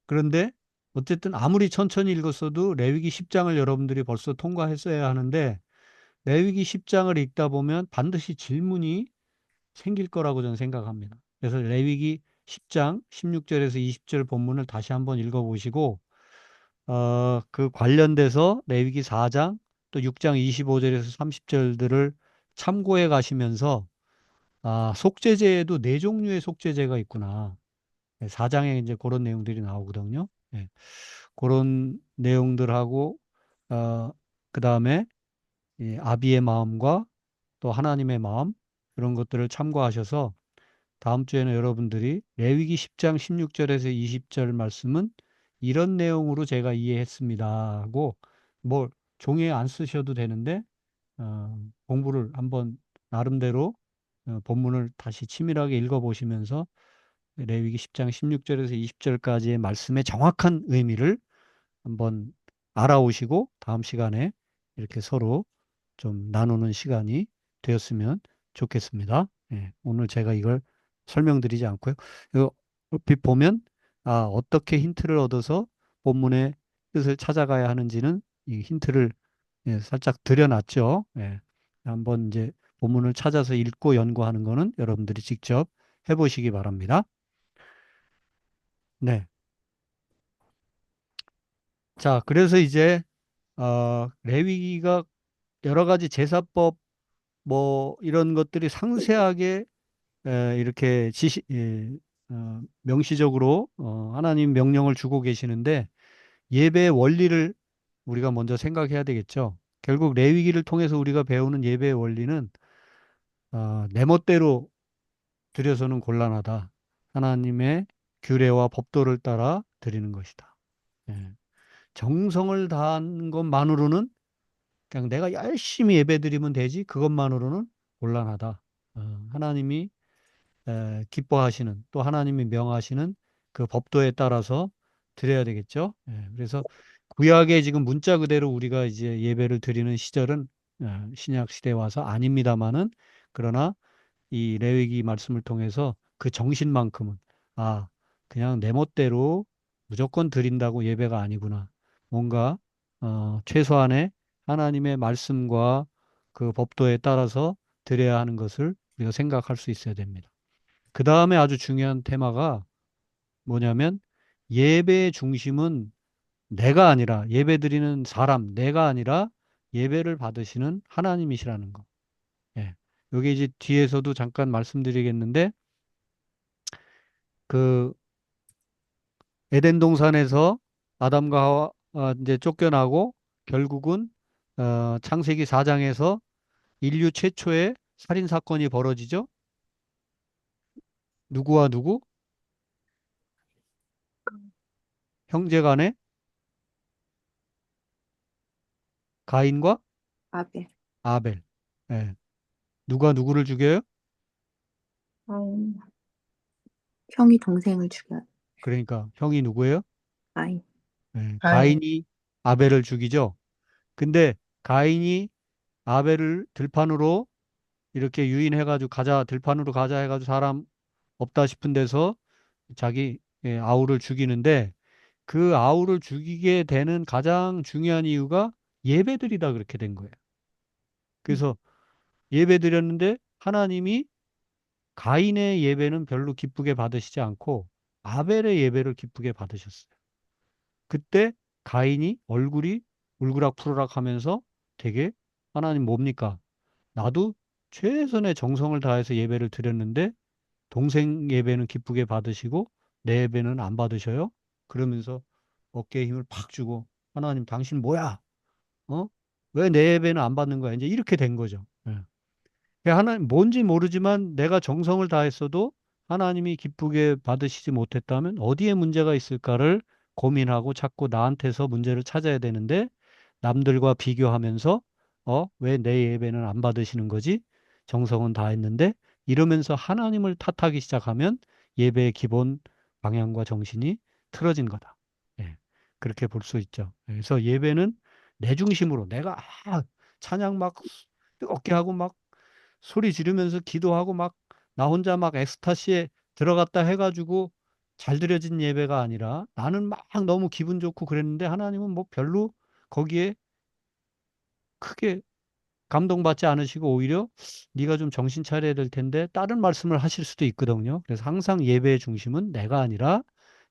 그런데 어쨌든 아무리 천천히 읽었어도 레위기 10장을 여러분들이 벌써 통과했어야 하는데 레위기 10장을 읽다 보면 반드시 질문이 생길 거라고 저는 생각합니다. 그래서 레위기 10장 16절에서 20절 본문을 다시 한번 읽어보시고 그 관련돼서 레위기 4장 또 6장 25절에서 30절들을 참고해 가시면서 속죄제에도 네 종류의 속죄제가 있구나. 4장에 이제 그런 내용들이 나오거든요. 예. 그런 내용들하고 그다음에 이 아비의 마음과 또 하나님의 마음 그런 것들을 참고하셔서 다음 주에는 여러분들이 레위기 10장 16절에서 20절 말씀은 이런 내용으로 제가 이해했습니다 하고 뭐 종이에 안 쓰셔도 되는데 공부를 한번 나름대로 본문을 다시 치밀하게 읽어보시면서 레위기 10장 16절에서 20절까지의 말씀의 정확한 의미를 한번 알아오시고 다음 시간에 이렇게 서로 좀 나누는 시간이 되었으면 좋겠습니다. 예, 오늘 제가 이걸 설명드리지 않고요. 이거 얼핏 보면 어떻게 힌트를 얻어서 본문의 뜻을 찾아가야 하는지는 이 힌트를 살짝 드려놨죠. 예, 한번 이제 본문을 찾아서 읽고 연구하는 거는 여러분들이 직접 해보시기 바랍니다. 네. 자, 그래서 이제 레위기가 여러 가지 제사법 뭐 이런 것들이 상세하게 이렇게 명시적으로 하나님 명령을 주고 계시는데 예배의 원리를 우리가 먼저 생각해야 되겠죠. 결국 레위기를 통해서 우리가 배우는 예배의 원리는 내 멋대로 드려서는 곤란하다. 하나님의 규례와 법도를 따라 드리는 것이다. 예. 정성을 다하는 것만으로는 그냥 내가 열심히 예배드리면 되지 그것만으로는 곤란하다. 하나님이 기뻐하시는 또 하나님이 명하시는 그 법도에 따라서 드려야 되겠죠. 그래서 구약의 지금 문자 그대로 우리가 이제 예배를 드리는 시절은 신약 시대에 와서 아닙니다마는 그러나 이 레위기 말씀을 통해서 그 정신만큼은 아 그냥 내 멋대로 무조건 드린다고 예배가 아니구나. 뭔가 최소한의 하나님의 말씀과 그 법도에 따라서 드려야 하는 것을 우리가 생각할 수 있어야 됩니다. 그 다음에 아주 중요한 테마가 뭐냐면 예배의 중심은 내가 아니라 예배 드리는 사람, 내가 아니라 예배를 받으시는 하나님이시라는 거. 예. 여기 이제 뒤에서도 잠깐 말씀드리겠는데 그 에덴 동산에서 아담과 하와 이제 쫓겨나고 결국은 창세기 4장에서 인류 최초의 살인 사건이 벌어지죠. 누구와 누구? 형제간의 가인과 아벨. 아벨. 예. 누가 누구를 죽여요? 음, 형이 동생을 죽여. 그러니까 형이 누구예요? 아이. 아이, 가인이 아벨을 죽이죠. 근데 가인이 아벨을 들판으로 이렇게 유인해가지고 가자, 들판으로 가자 해가지고 사람 없다 싶은 데서 자기 아우를 죽이는데 그 아우를 죽이게 되는 가장 중요한 이유가 예배드리다 그렇게 된 거예요. 그래서 예배드렸는데 하나님이 가인의 예배는 별로 기쁘게 받으시지 않고 아벨의 예배를 기쁘게 받으셨어요. 그때 가인이 얼굴이 울그락푸르락 하면서 되게 하나님 뭡니까? 나도 최선의 정성을 다해서 예배를 드렸는데 동생 예배는 기쁘게 받으시고 내 예배는 안 받으셔요? 그러면서 어깨에 힘을 팍 주고 하나님 당신 뭐야? 어? 왜 내 예배는 안 받는 거야? 이제 이렇게 된 거죠. 예. 하나님 뭔지 모르지만 내가 정성을 다했어도 하나님이 기쁘게 받으시지 못했다면 어디에 문제가 있을까를 고민하고 자꾸 나한테서 문제를 찾아야 되는데 남들과 비교하면서 왜 내 예배는 안 받으시는 거지? 정성은 다했는데 이러면서 하나님을 탓하기 시작하면 예배의 기본 방향과 정신이 틀어진 거다. 예, 그렇게 볼 수 있죠. 그래서 예배는 내 중심으로 내가 찬양 막 뜨겁게 하고 막 소리 지르면서 기도하고 막 나 혼자 막 엑스타시에 들어갔다 해가지고 잘 드려진 예배가 아니라 나는 막 너무 기분 좋고 그랬는데 하나님은 뭐 별로 거기에 크게 감동받지 않으시고 오히려 네가 좀 정신 차려야 될 텐데 다른 말씀을 하실 수도 있거든요. 그래서 항상 예배의 중심은 내가 아니라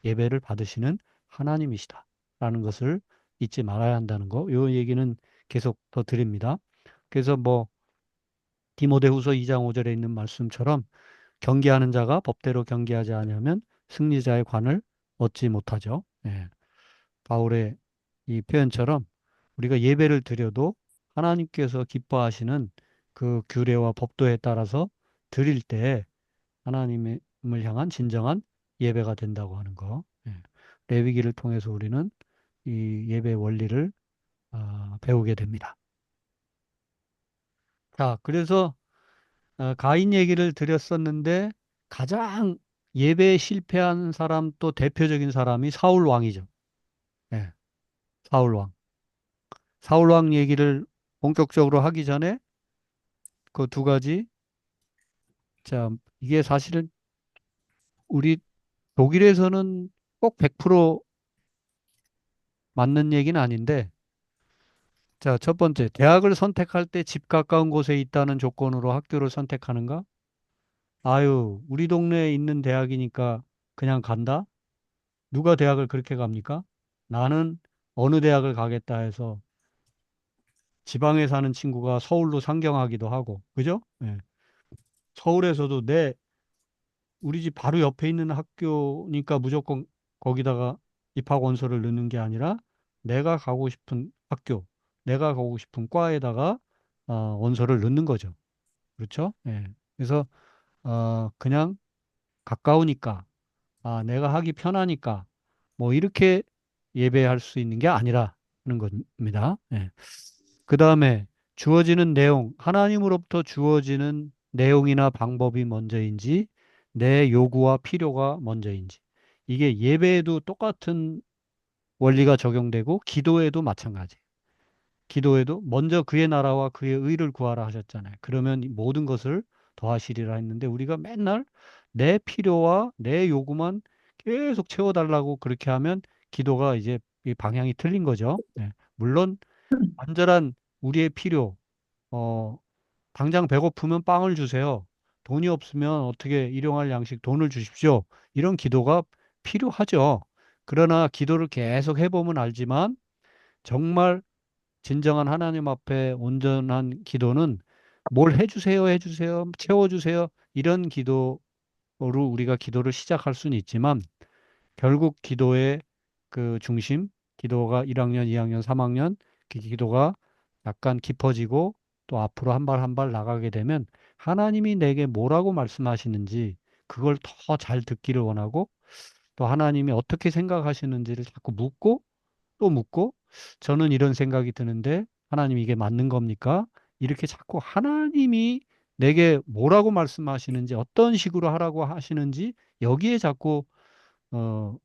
예배를 받으시는 하나님이시다라는 것을 잊지 말아야 한다는 거. 요 얘기는 계속 더 드립니다. 그래서 뭐 디모데후서 2장 5절에 있는 말씀처럼 경계하는 자가 법대로 경계하지 아니하면 승리자의 관을 얻지 못하죠. 예. 바울의 이 표현처럼 우리가 예배를 드려도 하나님께서 기뻐하시는 그 규례와 법도에 따라서 드릴 때 하나님을 향한 진정한 예배가 된다고 하는 거. 예. 레위기를 통해서 우리는 이 예배 원리를 배우게 됩니다. 자, 그래서 가인 얘기를 드렸었는데 가장 예배에 실패한 사람 또 대표적인 사람이 사울 왕이죠. 예, 사울 왕. 사울 왕 얘기를 본격적으로 하기 전에 그 두 가지, 자, 이게 사실은 우리 독일에서는 꼭 100% 맞는 얘기는 아닌데, 자, 첫 번째, 대학을 선택할 때 집 가까운 곳에 있다는 조건으로 학교를 선택하는가? 아유, 우리 동네에 있는 대학이니까 그냥 간다? 누가 대학을 그렇게 갑니까? 나는 어느 대학을 가겠다 해서 지방에 사는 친구가 서울로 상경하기도 하고, 그죠? 예. 서울에서도 우리 집 바로 옆에 있는 학교니까 무조건 거기다가 입학 원서를 넣는 게 아니라 내가 가고 싶은 학교, 내가 가고 싶은 과에다가 원서를 넣는 거죠. 그렇죠? 예. 그래서 그냥 가까우니까 내가 하기 편하니까 뭐 이렇게 예배할 수 있는 게 아니라는 겁니다. 예. 그 다음에 주어지는 내용, 하나님으로부터 주어지는 내용이나 방법이 먼저인지 내 요구와 필요가 먼저인지 이게 예배에도 똑같은 원리가 적용되고 기도에도 마찬가지. 기도에도 먼저 그의 나라와 그의 의를 구하라 하셨잖아요. 그러면 이 모든 것을 더하시리라 했는데 우리가 맨날 내 필요와 내 요구만 계속 채워달라고 그렇게 하면 기도가 이제 이 방향이 틀린 거죠. 네. 물론 완전한 우리의 필요, 어, 당장 배고프면 빵을 주세요. 돈이 없으면 어떻게 일용할 양식 돈을 주십시오. 이런 기도가 필요하죠. 그러나 기도를 계속 해보면 알지만 정말 진정한 하나님 앞에 온전한 기도는 뭘 해주세요, 해주세요, 채워주세요. 이런 기도로 우리가 기도를 시작할 수는 있지만 결국 기도의 그 중심, 기도가 1학년, 2학년, 3학년, 그 기도가 약간 깊어지고 또 앞으로 한 발 한 발 나가게 되면 하나님이 내게 뭐라고 말씀하시는지 그걸 더 잘 듣기를 원하고 또 하나님이 어떻게 생각하시는지를 자꾸 묻고 또 묻고 저는 이런 생각이 드는데 하나님 이게 맞는 겁니까? 이렇게 자꾸 하나님이 내게 뭐라고 말씀하시는지 어떤 식으로 하라고 하시는지 여기에 자꾸 어,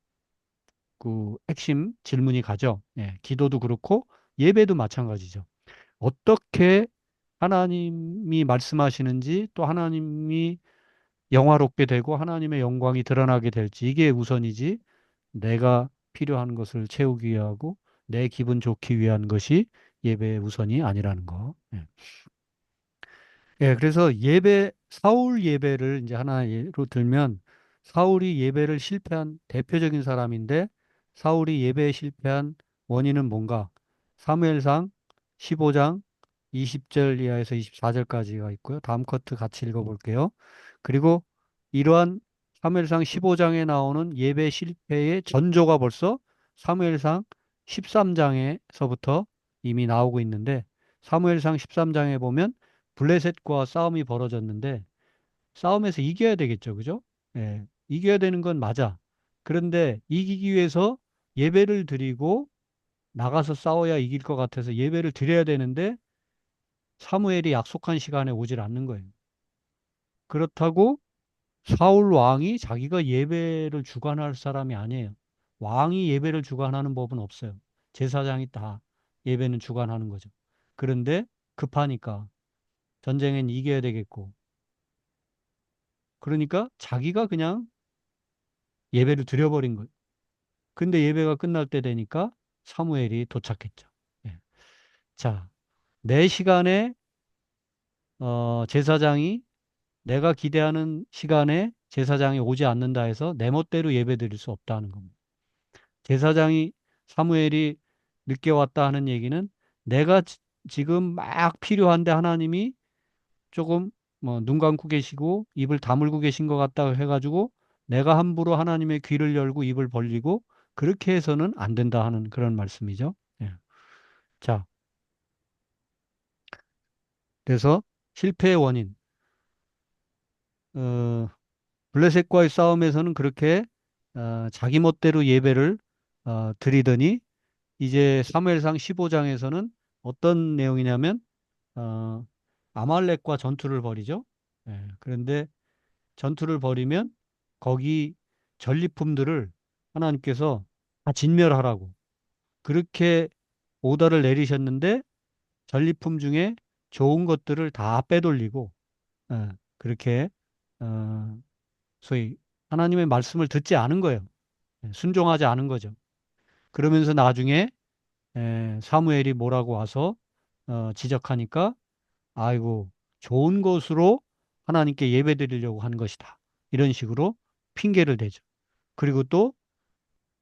그 핵심 질문이 가죠. 예, 기도도 그렇고 예배도 마찬가지죠. 어떻게 하나님이 말씀하시는지 또 하나님이 영화롭게 되고 하나님의 영광이 드러나게 될지 이게 우선이지 내가 필요한 것을 채우기 위하고 내 기분 좋기 위한 것이 예배의 우선이 아니라는 거. 예. 예, 그래서 사울 예배를 이제 하나 예로 들면 사울이 예배를 실패한 대표적인 사람인데 사울이 예배에 실패한 원인은 뭔가? 사무엘상 15장 20절 이하에서 24절까지가 있고요. 다음 커트 같이 읽어볼게요. 그리고 이러한 사무엘상 15장에 나오는 예배 실패의 전조가 벌써 사무엘상 13장에서부터 이미 나오고 있는데 사무엘상 13장에 보면 블레셋과 싸움이 벌어졌는데 싸움에서 이겨야 되겠죠. 그죠? 예, 이겨야 되는 건 맞아. 그런데 이기기 위해서 예배를 드리고 나가서 싸워야 이길 것 같아서 예배를 드려야 되는데 사무엘이 약속한 시간에 오질 않는 거예요. 그렇다고 사울 왕이 자기가 예배를 주관할 사람이 아니에요. 왕이 예배를 주관하는 법은 없어요. 제사장이 다 예배는 주관하는 거죠. 그런데 급하니까 전쟁엔 이겨야 되겠고 그러니까 자기가 그냥 예배를 드려버린 거예요. 근데 예배가 끝날 때 되니까 사무엘이 도착했죠. 예. 자, 내 시간에 제사장이 내가 기대하는 시간에 제사장이 오지 않는다 해서 내 멋대로 예배 드릴 수 없다는 겁니다. 제사장이 사무엘이 늦게 왔다 하는 얘기는 내가 지금 막 필요한데 하나님이 조금 뭐 눈 감고 계시고 입을 다물고 계신 것 같다 해가지고 내가 함부로 하나님의 귀를 열고 입을 벌리고 그렇게 해서는 안 된다 하는 그런 말씀이죠. 예. 자, 그래서 실패의 원인, 어, 블레셋과의 싸움에서는 그렇게 자기 멋대로 예배를 드리더니 이제 사무엘상 15장에서는 어떤 내용이냐면 어, 아말렉과 전투를 벌이죠. 예, 그런데 전투를 벌이면 거기 전리품들을 하나님께서 다 진멸하라고 그렇게 오더를 내리셨는데 전리품 중에 좋은 것들을 다 빼돌리고 그렇게 어, 소위 하나님의 말씀을 듣지 않은 거예요. 예, 순종하지 않은 거죠. 그러면서 나중에 사무엘이 뭐라고 와서 지적하니까 아이고 좋은 것으로 하나님께 예배드리려고 한 것이다. 이런 식으로 핑계를 대죠. 그리고 또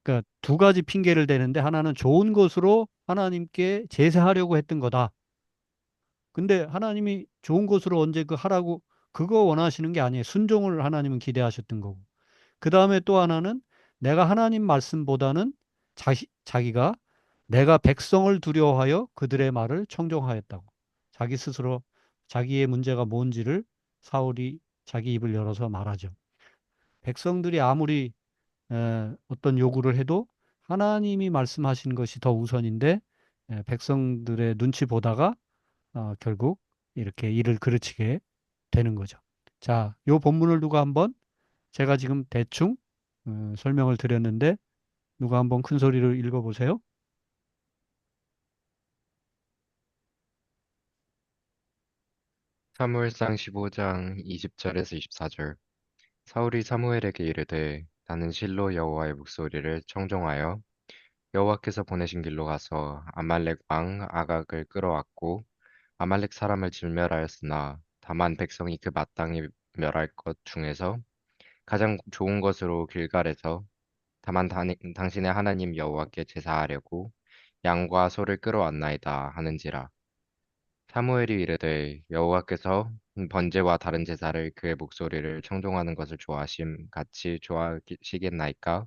그러니까 두 가지 핑계를 대는데 하나는 좋은 것으로 하나님께 제사하려고 했던 거다. 근데 하나님이 좋은 것으로 언제 그 하라고 그거 원하시는 게 아니에요. 순종을 하나님은 기대하셨던 거고. 그 다음에 또 하나는 내가 하나님 말씀보다는 자기가 내가 백성을 두려워하여 그들의 말을 청종하였다고. 자기 스스로 자기의 문제가 뭔지를 사울이 자기 입을 열어서 말하죠. 백성들이 아무리 어떤 요구를 해도 하나님이 말씀하신 것이 더 우선인데 백성들의 눈치 보다가 결국 이렇게 일을 그르치게 되는 거죠. 자, 요 본문을 누가 한번 제가 지금 대충 설명을 드렸는데 누가 한번 큰 소리로 읽어보세요. 사무엘상 15장 20절에서 24절. 사울이 사무엘에게 이르되 나는 실로 여호와의 목소리를 청종하여 여호와께서 보내신 길로 가서 아말렉 왕 아각을 끌어왔고 아말렉 사람을 진멸하였으나 다만 백성이 그 마땅히 멸할 것 중에서 가장 좋은 것으로 길갈에서 다만 당신의 하나님 여호와께 제사하려고 양과 소를 끌어왔나이다 하는지라. 사무엘이 이르되 여호와께서 번제와 다른 제사를 그의 목소리를 청종하는 것을 좋아하심 같이 좋아하시겠나이까?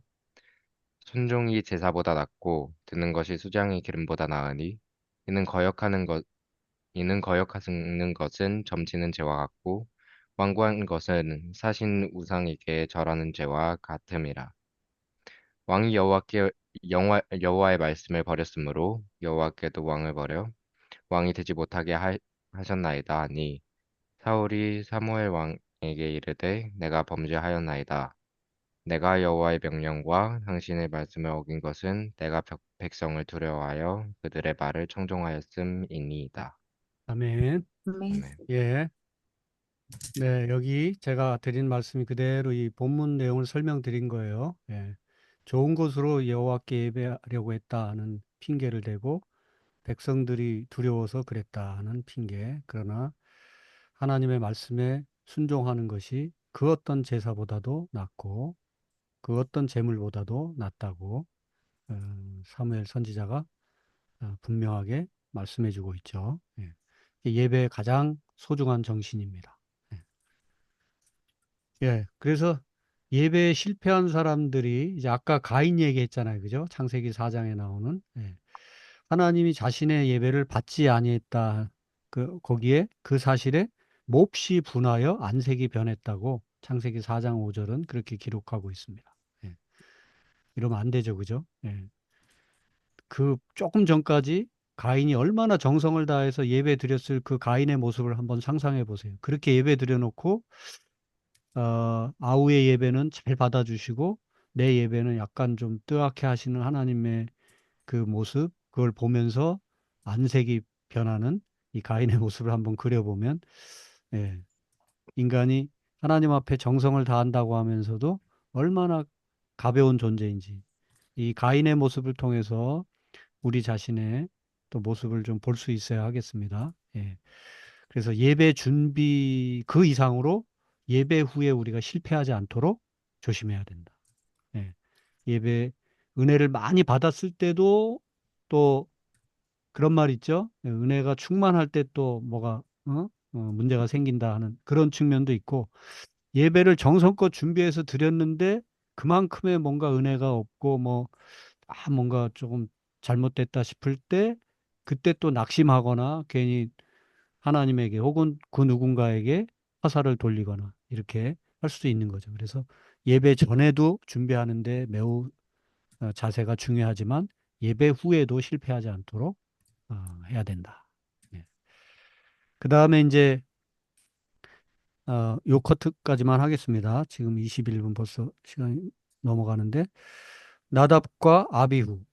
순종이 제사보다 낫고 듣는 것이 수장의 기름보다 나으니 이는 거역하는 것은 점치는 죄와 같고 완고한 것은 사신 우상에게 절하는 죄와 같음이라. 왕이 여호와의 말씀을 버렸으므로 여호와께도 왕을 버려 왕이 되지 못하게 하셨나이다 하니 사울이 사무엘 왕에게 이르되 내가 범죄하였나이다. 내가 여호와의 명령과 당신의 말씀을 어긴 것은 내가 백성을 두려워하여 그들의 말을 청종하였음이니이다. 아멘. 아멘. 아멘. 예. 네, 여기 제가 드린 말씀이 그대로 이 본문 내용을 설명드린 거예요. 예. 좋은 것으로 여호와께 예배하려고 했다 하는 핑계를 대고 백성들이 두려워서 그랬다 하는 핑계. 그러나 하나님의 말씀에 순종하는 것이 그 어떤 제사보다도 낫고 그 어떤 제물보다도 낫다고 사무엘 선지자가 분명하게 말씀해주고 있죠. 예. 예배의 가장 소중한 정신입니다. 예. 예, 그래서 예배에 실패한 사람들이 이제 아까 가인 얘기했잖아요, 그죠? 창세기 4장에 나오는 하나님이 자신의 예배를 받지 아니했다. 거기에 그 사실에 몹시 분하여 안색이 변했다고 창세기 4장 5절은 그렇게 기록하고 있습니다. 예. 이러면 안 되죠, 그죠? 예. 그 조금 전까지 가인이 얼마나 정성을 다해서 예배 드렸을 그 가인의 모습을 한번 상상해 보세요. 그렇게 예배 드려놓고 아우의 예배는 잘 받아주시고 내 예배는 약간 좀 뜨악해 하시는 하나님의 그 모습, 그걸 보면서 안색이 변하는 이 가인의 모습을 한번 그려보면 인간이 하나님 앞에 정성을 다한다고 하면서도 얼마나 가벼운 존재인지 이 가인의 모습을 통해서 우리 자신의 또 모습을 좀 볼 수 있어야 하겠습니다. 예. 그래서 예배 준비 그 이상으로 예배 후에 우리가 실패하지 않도록 조심해야 된다. 예. 예배 은혜를 많이 받았을 때도 또 그런 말 있죠. 예, 은혜가 충만할 때 또 뭐가 문제가 생긴다 하는 그런 측면도 있고 예배를 정성껏 준비해서 드렸는데 그만큼의 뭔가 은혜가 없고 뭐 뭔가 조금 잘못됐다 싶을 때 그때 또 낙심하거나 괜히 하나님에게 혹은 그 누군가에게 화살을 돌리거나 이렇게 할 수도 있는 거죠. 그래서 예배 전에도 준비하는데 매우 자세가 중요하지만 예배 후에도 실패하지 않도록 해야 된다. 그 다음에 이제 요 커트까지만 하겠습니다. 지금 21분 벌써 시간이 넘어가는데 나답과 아비후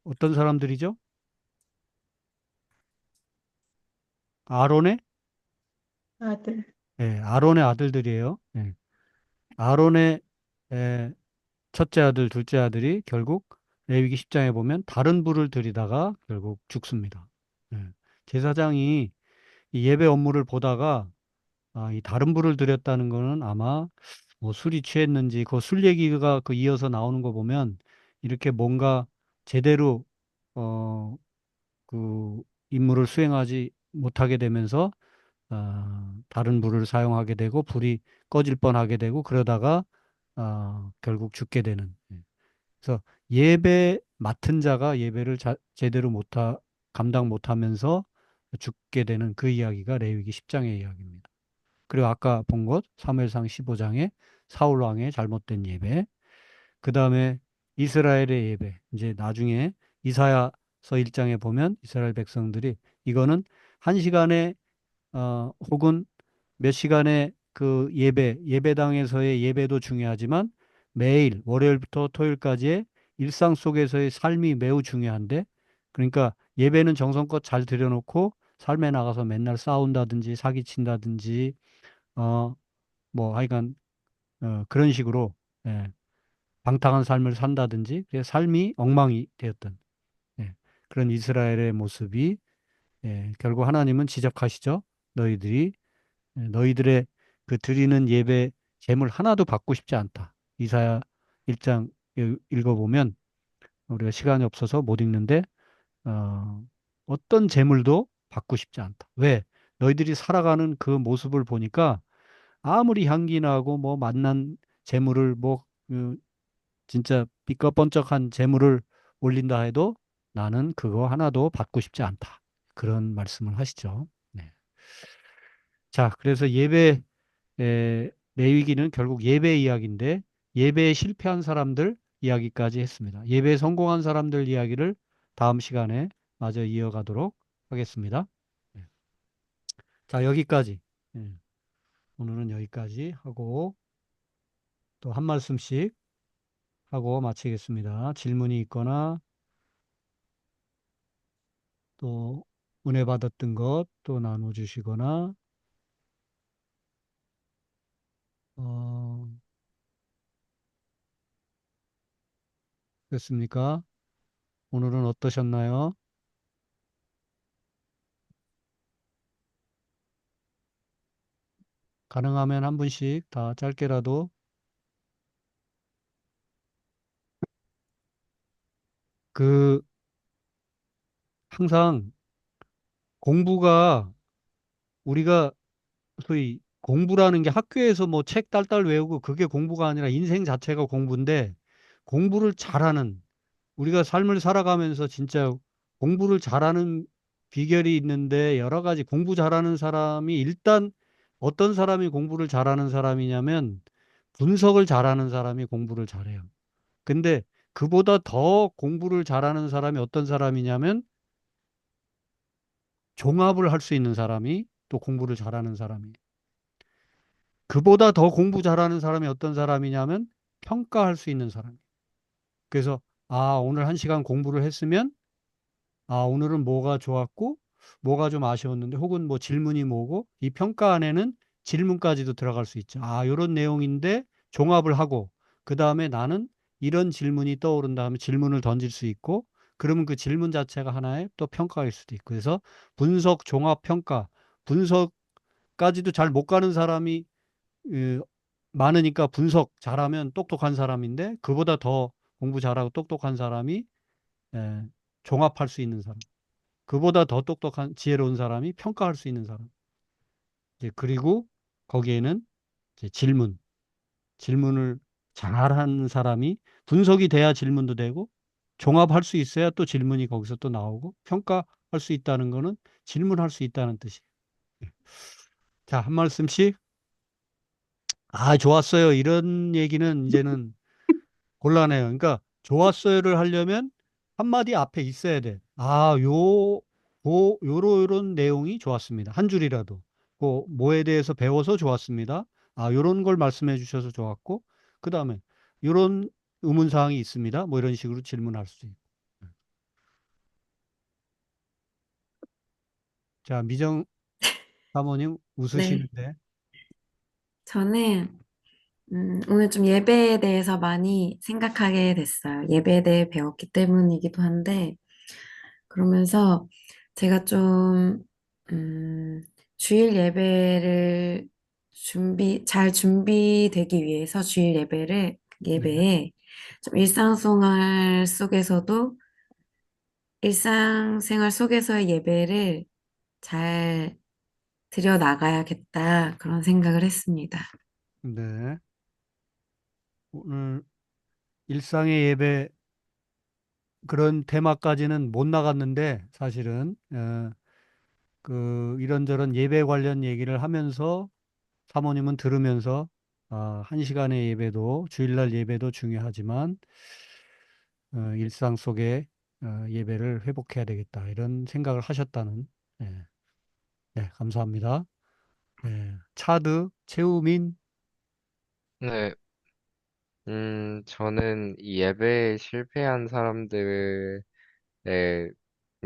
어떤 사람들이죠? 아론의 아들. 아론의 아들들이에요. 아론의 에, 첫째 아들, 둘째 아들이 결국 레위기 10장에 보면 다른 불을 들이다가 결국 죽습니다. 예. 제사장이 이 예배 업무를 보다가 이 다른 불을 들였다는 거는 아마 뭐 술이 취했는지 그 술 얘기가 그 이어서 나오는 거 보면 이렇게 뭔가 제대로 어, 그 임무를 수행하지 못하게 되면서 다른 불을 사용하게 되고 불이 꺼질 뻔하게 되고 그러다가 결국 죽게 되는. 그래서 예배 맡은 자가 예배를 제대로 감당 못하면서 죽게 되는 그 이야기가 레위기 10장의 이야기입니다. 그리고 아까 본 것 사무엘상 15장의 사울 왕의 잘못된 예배, 그 다음에 이스라엘의 예배. 이제 나중에 이사야서 1장에 보면 이스라엘 백성들이 이거는 한 시간에 혹은 몇 시간의 그 예배당에서의 예배도 중요하지만 매일 월요일부터 토요일까지의 일상 속에서의 삶이 매우 중요한데 그러니까 예배는 정성껏 잘 드려놓고 삶에 나가서 맨날 싸운다든지 사기친다든지 뭐 하여간 그런 식으로 예, 방탕한 삶을 산다든지 그래서 삶이 엉망이 되었던 예, 그런 이스라엘의 모습이 결국 하나님은 지적하시죠. 너희들의 그 드리는 예배 제물 하나도 받고 싶지 않다. 이사야 1장 읽어보면 우리가 시간이 없어서 못 읽는데 어떤 제물도 받고 싶지 않다. 왜? 너희들이 살아가는 그 모습을 보니까 아무리 향기 나고 뭐 맛난 제물을 진짜 삐까번쩍한 제물을 올린다 해도 나는 그거 하나도 받고 싶지 않다. 그런 말씀을 하시죠. 네. 자, 그래서 레위기는 결국 예배 이야기인데 예배에 실패한 사람들 이야기까지 했습니다. 예배에 성공한 사람들 이야기를 다음 시간에 마저 이어가도록 하겠습니다. 네. 자, 여기까지. 네. 오늘은 여기까지 하고 또 한 말씀씩 하고 마치겠습니다. 질문이 있거나 또 은혜 받았던 것 또 나눠주시거나 어, 그렇습니까? 오늘은 어떠셨나요? 가능하면 한 분씩 다 짧게라도 그 항상 공부가 우리가 소위 공부라는 게 학교에서 뭐 책 딸딸 외우고 그게 공부가 아니라 인생 자체가 공부인데 공부를 잘하는 우리가 삶을 살아가면서 진짜 공부를 잘하는 비결이 있는데 여러 가지 공부 잘하는 사람이 일단 어떤 사람이 공부를 잘하는 사람이냐면 분석을 잘하는 사람이 공부를 잘해요. 근데 그보다 더 공부를 잘하는 사람이 어떤 사람이냐면 종합을 할 수 있는 사람이 또 공부를 잘하는 사람이. 그보다 더 공부 잘하는 사람이 어떤 사람이냐면 평가할 수 있는 사람. 그래서 오늘 한 시간 공부를 했으면 오늘은 뭐가 좋았고 뭐가 좀 아쉬웠는데 혹은 뭐 질문이 뭐고 이 평가 안에는 질문까지도 들어갈 수 있죠. 이런 내용인데 종합을 하고 그 다음에 나는 이런 질문이 떠오른 다음에 질문을 던질 수 있고, 그러면 그 질문 자체가 하나의 또 평가일 수도 있고. 그래서 분석, 종합, 평가, 분석까지도 잘 못 가는 사람이 어, 많으니까 분석 잘하면 똑똑한 사람인데, 그보다 더 공부 잘하고 똑똑한 사람이 에, 종합할 수 있는 사람. 그보다 더 똑똑한 지혜로운 사람이 평가할 수 있는 사람. 이제 그리고 거기에는 이제 질문을 잘하는 사람이 분석이 돼야 질문도 되고 종합할 수 있어야 또 질문이 거기서 또 나오고 평가할 수 있다는 거는 질문할 수 있다는 뜻이에요. 예. 자, 한 말씀씩. 아, 좋았어요. 이런 얘기는 이제는 곤란해요. 그러니까 좋았어요를 하려면 한마디 앞에 있어야 돼. 아, 요런 내용이 좋았습니다. 한 줄이라도. 뭐에 대해서 배워서 좋았습니다. 아, 요런 걸 말씀해 주셔서 좋았고, 그 다음에 요런 의문사항이 있습니다. 뭐 이런 식으로 질문할 수 있고. 자, 미정 사모님 네. 웃으시는데. 저는 오늘 좀 예배에 대해서 많이 생각하게 됐어요. 예배에 대해 배웠기 때문이기도 한데, 그러면서 제가 좀, 주일 예배를 잘 준비되기 위해서 네. 예배에 좀 일상생활 속에서의 예배를 잘 드려 나가야겠다. 그런 생각을 했습니다. 네. 오늘 일상의 예배 그런 테마까지는 못 나갔는데 사실은 그 이런저런 예배 관련 얘기를 하면서 사모님은 들으면서 한 시간의 예배도 주일날 예배도 중요하지만 일상 속에 예배를 회복해야 되겠다 이런 생각을 하셨다는 예, 네, 감사합니다. 예, 차드 최우민 네, 저는 이 예배에 실패한 사람들의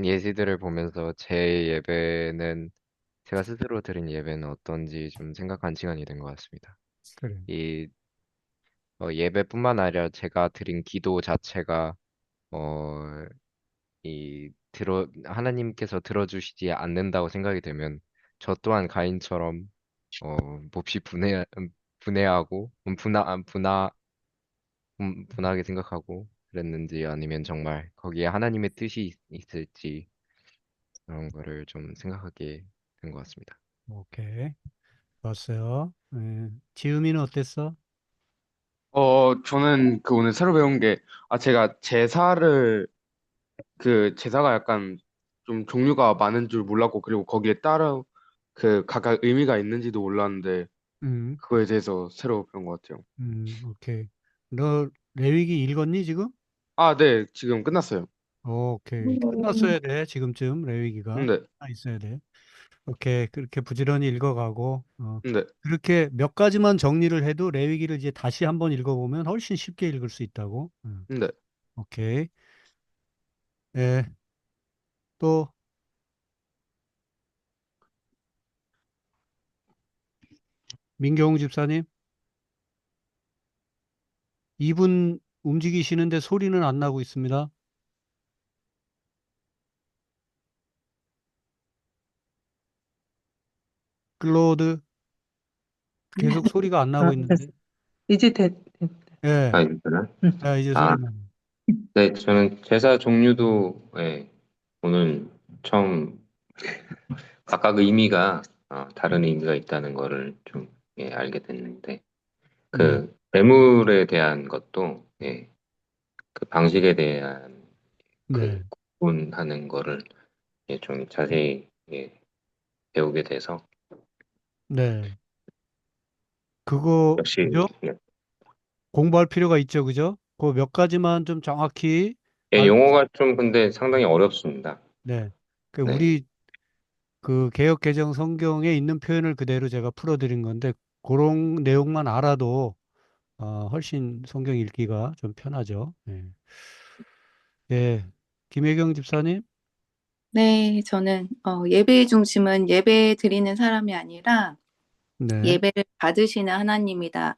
예시들을 보면서 제 예배는 제가 스스로 드린 예배는 어떤지 좀 생각한 시간이 된 것 같습니다. 그래. 이 예배뿐만 아니라 제가 드린 기도 자체가 어, 하나님께서 들어주시지 않는다고 생각이 되면 저 또한 가인처럼 몹시 분해하고 분하게 생각하고 그랬는지 아니면 정말 거기에 하나님의 뜻이 있을지 그런 거를 좀 생각하게 된 것 같습니다. 오케이 좋았어요. 예, 지음이는 어땠어? 저는 그 오늘 새로 배운 게, 제가 제사가 약간 좀 종류가 많은 줄 몰랐고, 그리고 거기에 따라 그 각각 의미가 있는지도 몰랐는데, 음, 그거에 대해서 새로 배운 것 같아요. 오케이. 너 레위기 읽었니 지금? 아, 네, 지금 끝났어요. 오케이. 끝났어야 돼. 지금쯤 레위기가 네, 끝나 있어야 돼. 오케이. 그렇게 부지런히 읽어가고 네, 그렇게 몇 가지만 정리를 해도 레위기를 이제 다시 한번 읽어보면 훨씬 쉽게 읽을 수 있다고. 네. 오케이. 예. 또 민경웅 집사님, 이분 움직이시는데 소리는 안 나고 있습니다. 클로드 계속 소리가 안 나고 됐어. 있는데. 이제 예. 있구나. 이제 소리 아, 나. 네, 저는 제사 종류도 오늘 처음 각각 의미가 다른 의미가 있다는 거를 좀 알게 됐는데 네. 그 매물에 대한 것도 그 방식에 대한 네. 그 구분하는 거를 좀 자세히 배우게 돼서 네. 그거 역시 그죠? 공부할 필요가 있죠, 그죠? 그 몇 가지만 좀 정확히 알고, 용어가 좀 근데 상당히 어렵습니다. 네. 그 네, 우리 그 개역 개정 성경에 있는 표현을 그대로 제가 풀어드린 건데 그런 내용만 알아도 훨씬 성경 읽기가 좀 편하죠. 네. 예. 김혜경 집사님, 네, 저는 예배의 중심은 예배 드리는 사람이 아니라 네, 예배를 받으시는 하나님이다.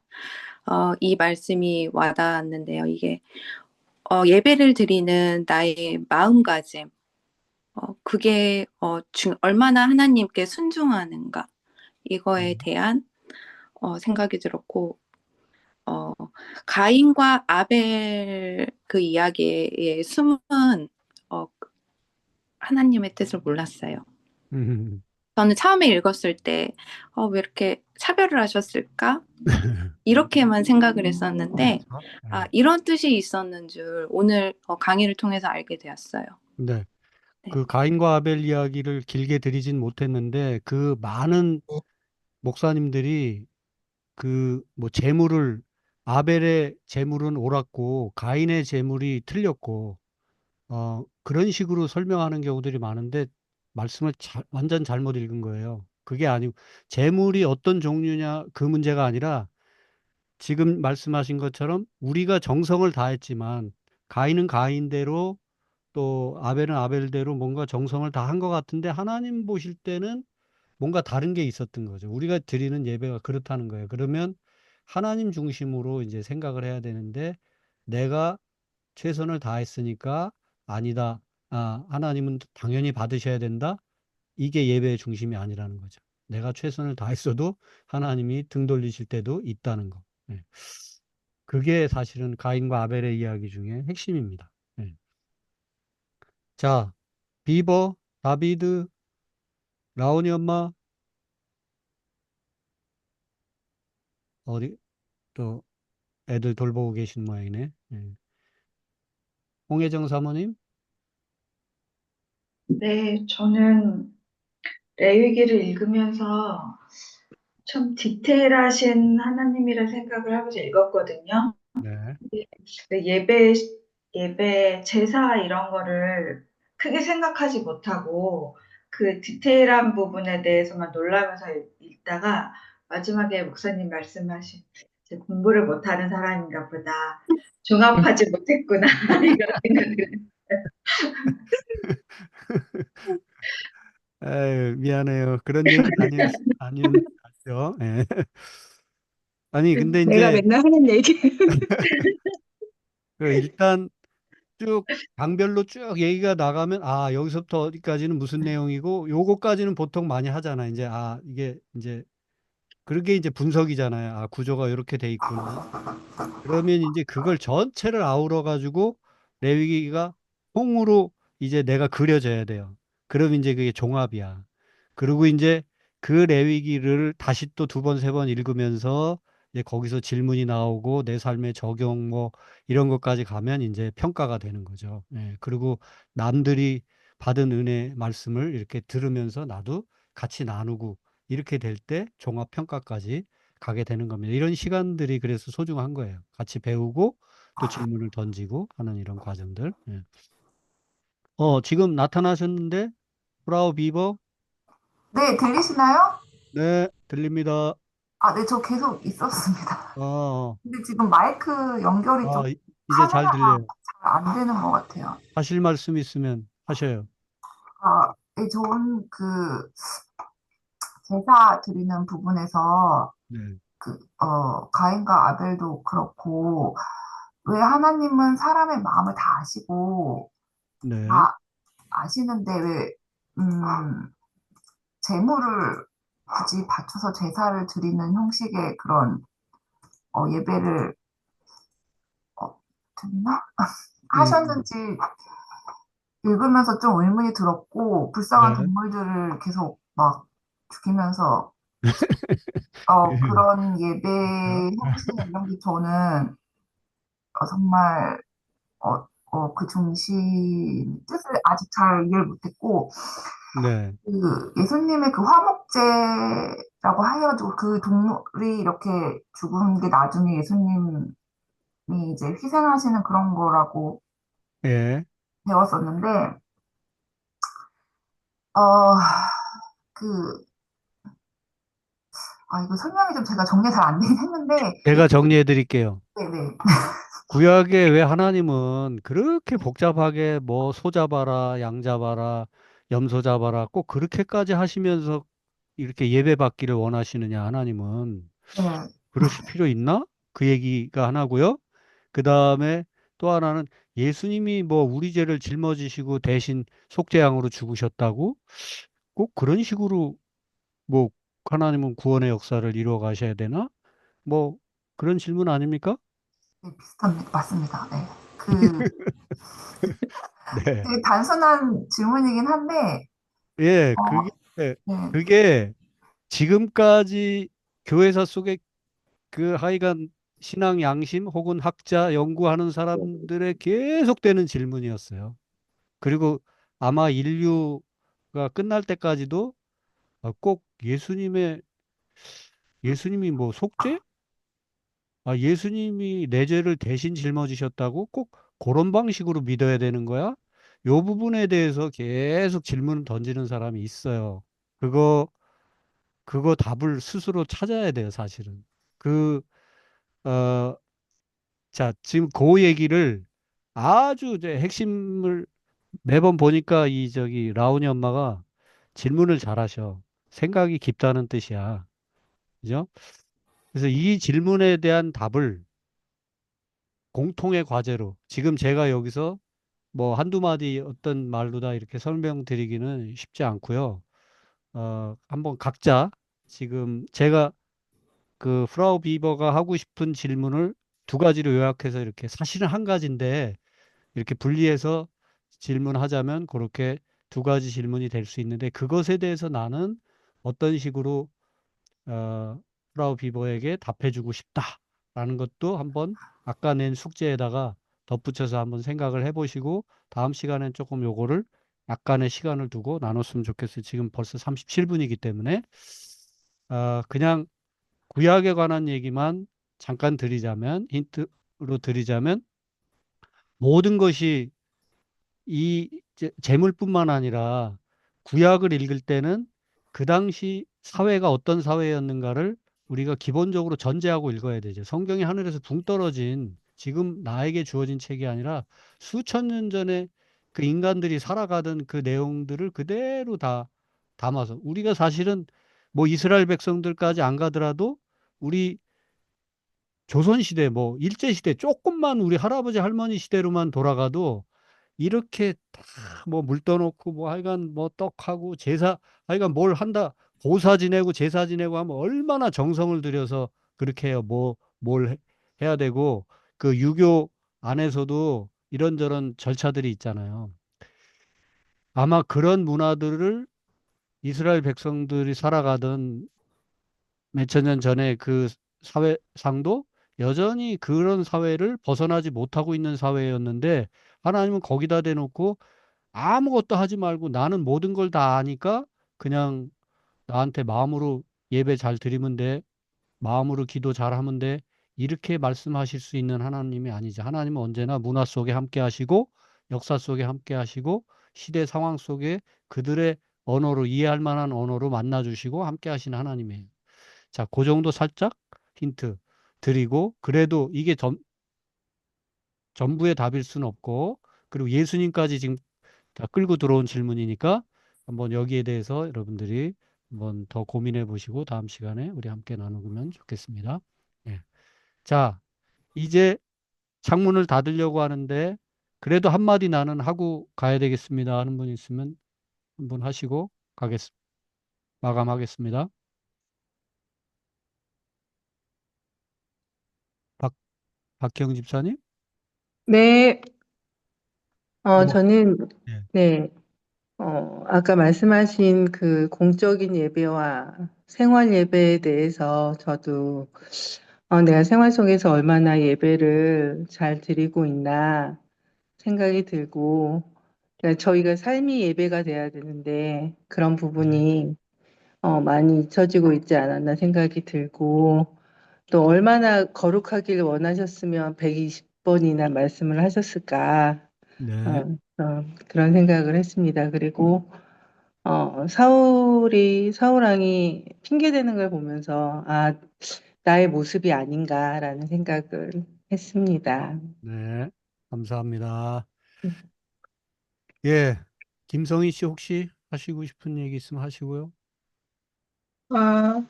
이 말씀이 와닿았는데요. 이게 예배를 드리는 나의 마음가짐, 그게 얼마나 하나님께 순종하는가 이거에 대한 생각이 들었고, 가인과 아벨 그 이야기의 숨은 하나님의 뜻을 몰랐어요. 저는 처음에 읽었을 때, 왜 이렇게 차별을 하셨을까? 이렇게만 생각을 했었는데, 그렇죠. 이런 뜻이 있었는 줄 오늘 강의를 통해서 알게 되었어요. 네. 네. 그 가인과 아벨 이야기를 길게 드리진 못했는데 그 많은 목사님들이 그 뭐 재물을 아벨의 재물은 옳았고 가인의 재물이 틀렸고 그런 식으로 설명하는 경우들이 많은데 말씀을 완전 잘못 읽은 거예요. 그게 아니고 재물이 어떤 종류냐 그 문제가 아니라 지금 말씀하신 것처럼 우리가 정성을 다했지만 가인은 가인대로 또 아벨은 아벨대로 뭔가 정성을 다한 것 같은데 하나님 보실 때는 뭔가 다른 게 있었던 거죠. 우리가 드리는 예배가 그렇다는 거예요. 그러면 하나님 중심으로 이제 생각을 해야 되는데 내가 최선을 다했으니까 아니다. 하나님은 당연히 받으셔야 된다. 이게 예배의 중심이 아니라는 거죠. 내가 최선을 다했어도 하나님이 등 돌리실 때도 있다는 거. 예. 그게 사실은 가인과 아벨의 이야기 중에 핵심입니다. 예. 자, 비버, 다비드, 라온이 엄마, 어디, 또 애들 돌보고 계신 모양이네. 예. 홍혜정 사모님? 네, 저는 레위기를 읽으면서 참 디테일하신 하나님이라 생각을 하면서 읽었거든요. 네. 근데 예배, 제사 이런 거를 크게 생각하지 못하고 그 디테일한 부분에 대해서만 놀라면서 읽다가 마지막에 목사님 말씀하신 "제 공부를 못하는 사람인가 보다. 종합하지 못했구나." 이런 생각을 에이, 미안해요. 그런 얘기 아니었죠. 예. 아니, 근데 내가 이제 맨날 하는 얘기. 일단 쭉 방별로 쭉 얘기가 나가면 여기서부터 어디까지는 무슨 내용이고 요거까지는 보통 많이 하잖아. 이제 이게 이제 그게 이제 분석이잖아요. 구조가 이렇게 돼 있구나. 그러면 이제 그걸 전체를 아우러 가지고 레위기가 통으로 이제 내가 그려져야 돼요. 그럼 이제 그게 종합이야. 그리고 이제 그 레위기를 다시 또 두 번, 세 번 읽으면서 이제 거기서 질문이 나오고 내 삶의 적용 뭐 이런 것까지 가면 이제 평가가 되는 거죠. 예. 그리고 남들이 받은 은혜 말씀을 이렇게 들으면서 나도 같이 나누고 이렇게 될 때 종합 평가까지 가게 되는 겁니다. 이런 시간들이 그래서 소중한 거예요. 같이 배우고 또 질문을 던지고 하는 이런 과정들. 예. 지금 나타나셨는데 프라우 비버? 네, 들리시나요? 네, 들립니다. 네, 저 계속 있었습니다. 어, 근데 지금 마이크 연결이 좀 이제 잘 카메라가 들려요. 잘 안 되는 것 같아요. 하실 말씀 있으면 하셔요. 네, 저는 그 제사 드리는 부분에서 네, 가인과 아벨도 그렇고, 왜 하나님은 사람의 마음을 다 아시고, 네, 다 아시는데 왜, 재물을 굳이 바쳐서 제사를 드리는 형식의 그런, 예배를, 드리나? 음, 하셨는지 읽으면서 좀 의문이 들었고, 불쌍한 네, 동물들을 계속 막 죽이면서, 그런 예배 형식 이런 게 저는 정말, 그 중심 뜻을 아직 잘 이해를 못했고, 네, 그 예수님의 그 화목제라고 하여도 그 동물이 이렇게 죽은 게 나중에 예수님이 이제 희생하시는 그런 거라고 예. 배웠었는데, 어, 그, 이거 설명이 좀 제가 정리가 잘 안 되긴 했는데, 제가 정리해 드릴게요. 네네. 구약에 왜 하나님은 그렇게 복잡하게 뭐 소 잡아라, 양 잡아라, 염소 잡아라 꼭 그렇게까지 하시면서 이렇게 예배 받기를 원하시느냐, 하나님은. 네. 그러실 필요 있나? 그 얘기가 하나고요. 그 다음에 또 하나는 예수님이 뭐 우리 죄를 짊어지시고 대신 속죄양으로 죽으셨다고 꼭 그런 식으로 뭐 하나님은 구원의 역사를 이루어 가셔야 되나? 뭐 그런 질문 아닙니까? 네, 비슷합니다. 맞습니다. 네. 그 네. 되게 단순한 질문이긴 한데, 예, 어, 네, 그게 지금까지 교회사 속에 그 하여간 신앙 양심 혹은 학자 연구하는 사람들의 계속되는 질문이었어요. 그리고 아마 인류가 끝날 때까지도 꼭 예수님이 뭐 속죄? 예수님이 내 죄를 대신 짊어지셨다고 꼭 그런 방식으로 믿어야 되는 거야? 요 부분에 대해서 계속 질문을 던지는 사람이 있어요. 그거, 그거 답을 스스로 찾아야 돼요, 사실은. 그, 어, 자, 지금 그 얘기를 아주 이제 핵심을 매번 보니까 라온이 엄마가 질문을 잘하셔. 생각이 깊다는 뜻이야. 그죠? 그래서 이 질문에 대한 답을 공통의 과제로 지금 제가 여기서 뭐 한두 마디 어떤 말로 다 이렇게 설명드리기는 쉽지 않고요. 한번 각자 지금 제가 그 프라우 비버가 하고 싶은 질문을 두 가지로 요약해서 이렇게 사실은 한 가지인데 이렇게 분리해서 질문하자면 그렇게 두 가지 질문이 될 수 있는데 그것에 대해서 나는 어떤 식으로 어, 프라우 비버에게 답해주고 싶다라는 것도 한번 아까 낸 숙제에다가 덧붙여서 한번 생각을 해보시고 다음 시간엔 조금 요거를 약간의 시간을 두고 나눴으면 좋겠어요. 지금 벌써 37분이기 때문에 그냥 구약에 관한 얘기만 잠깐 드리자면 힌트로 드리자면 모든 것이 이 재물뿐만 아니라 구약을 읽을 때는 그 당시 사회가 어떤 사회였는가를 우리가 기본적으로 전제하고 읽어야 되죠. 성경이 하늘에서 붕 떨어진 지금 나에게 주어진 책이 아니라 수천 년 전에 그 인간들이 살아가던 그 내용들을 그대로 다 담아서 우리가 사실은 뭐 이스라엘 백성들까지 안 가더라도 우리 조선시대 뭐 일제시대 조금만 우리 할아버지 할머니 시대로만 돌아가도 이렇게 다 뭐 물 떠놓고 뭐 하여간 뭐 떡하고 제사 하여간 뭘 한다 고사 지내고 제사 지내고 하면 얼마나 정성을 들여서 그렇게 해요. 해야 되고 그 유교 안에서도 이런저런 절차들이 있잖아요. 아마 그런 문화들을 이스라엘 백성들이 살아가던 몇천 년 전에 그 사회상도 여전히 그런 사회를 벗어나지 못하고 있는 사회였는데 하나님은 거기다 대놓고 아무것도 하지 말고 나는 모든 걸 다 아니까 그냥 나한테 마음으로 예배 잘 드리면 돼. 마음으로 기도 잘 하면 돼. 이렇게 말씀하실 수 있는 하나님이 아니죠. 하나님은 언제나 문화 속에 함께 하시고 역사 속에 함께 하시고 시대 상황 속에 그들의 언어로 이해할 만한 언어로 만나 주시고 함께 하시는 하나님이에요. 자, 그 정도 살짝 힌트 드리고 그래도 이게 전부의 답일 수는 없고 그리고 예수님까지 지금 다 끌고 들어온 질문이니까 한번 여기에 대해서 여러분들이 한번 더 고민해 보시고 다음 시간에 우리 함께 나누면 좋겠습니다. 예. 자, 이제 창문을 닫으려고 하는데 그래도 한마디 나는 하고 가야 되겠습니다 하는 분 있으면 한번 하시고 마감하겠습니다. 박, 박경 집사님? 네, 뭐, 저는, 예. 네, 아까 말씀하신 그 공적인 예배와 생활 예배에 대해서 저도 내가 생활 속에서 얼마나 예배를 잘 드리고 있나 생각이 들고, 그러니까 저희가 삶이 예배가 돼야 되는데 그런 네. 부분이 많이 잊혀지고 있지 않았나 생각이 들고, 또 얼마나 거룩하길 원하셨으면 120번이나 말씀을 하셨을까, 네. 그런 생각을 했습니다. 그리고 사울 왕이 핑계대는 걸 보면서, 나의 모습이 아닌가라는 생각을 했습니다. 네. 감사합니다. 예. 김성희 씨 혹시 하시고 싶은 얘기 있으면 하시고요. 아,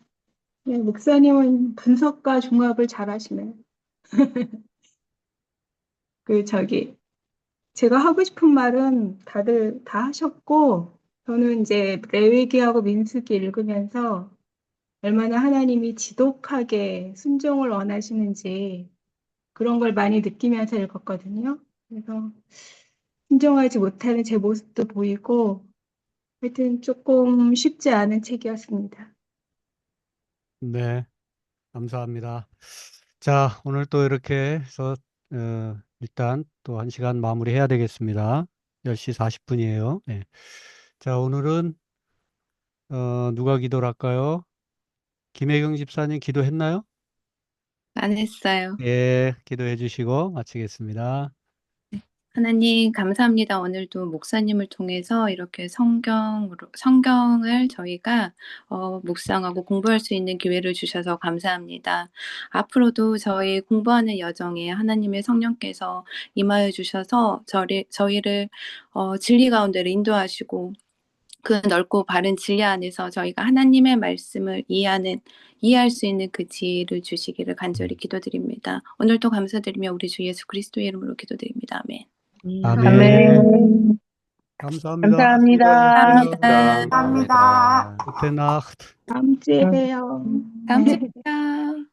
네, 목사님은 분석과 종합을 잘하시네요. 저기, 제가 하고 싶은 말은 다들 다 하셨고, 저는 이제 레위기하고 민수기 읽으면서 얼마나 하나님이 지독하게 순종을 원하시는지 그런 걸 많이 느끼면서 읽었거든요. 그래서 순종하지 못하는 제 모습도 보이고, 하여튼 조금 쉽지 않은 책이었습니다. 네, 감사합니다. 자, 오늘 또 이렇게 해서 일단 또 1시간 마무리해야 되겠습니다. 10시 40분이에요. 네. 자, 오늘은 누가 기도를 할까요? 김혜경 집사님 기도했나요? 안 했어요. 예, 기도해 주시고 마치겠습니다. 하나님, 감사합니다. 오늘도 목사님을 통해서 이렇게 성경을 저희가 묵상하고 공부할 수 있는 기회를 주셔서 감사합니다. 앞으로도 저희 공부하는 여정에 하나님의 성령께서 임하여 주셔서 저희를 진리 가운데로 인도하시고 그 넓고 바른 진리 안에서 저희가 하나님의 말씀을 이해할 수 있는 그 지혜를 주시기를 간절히 기도드립니다. 오늘도 감사드리며 우리 주 예수 그리스도의 이름으로 기도드립니다. 아멘. 아멘. 아멘. 감사합니다. 감사합니다. 감사합니다. 수고하셨습니다. 감사합니다. Gute Nacht. 다음 주에 봬요. 다음 주에 봬요.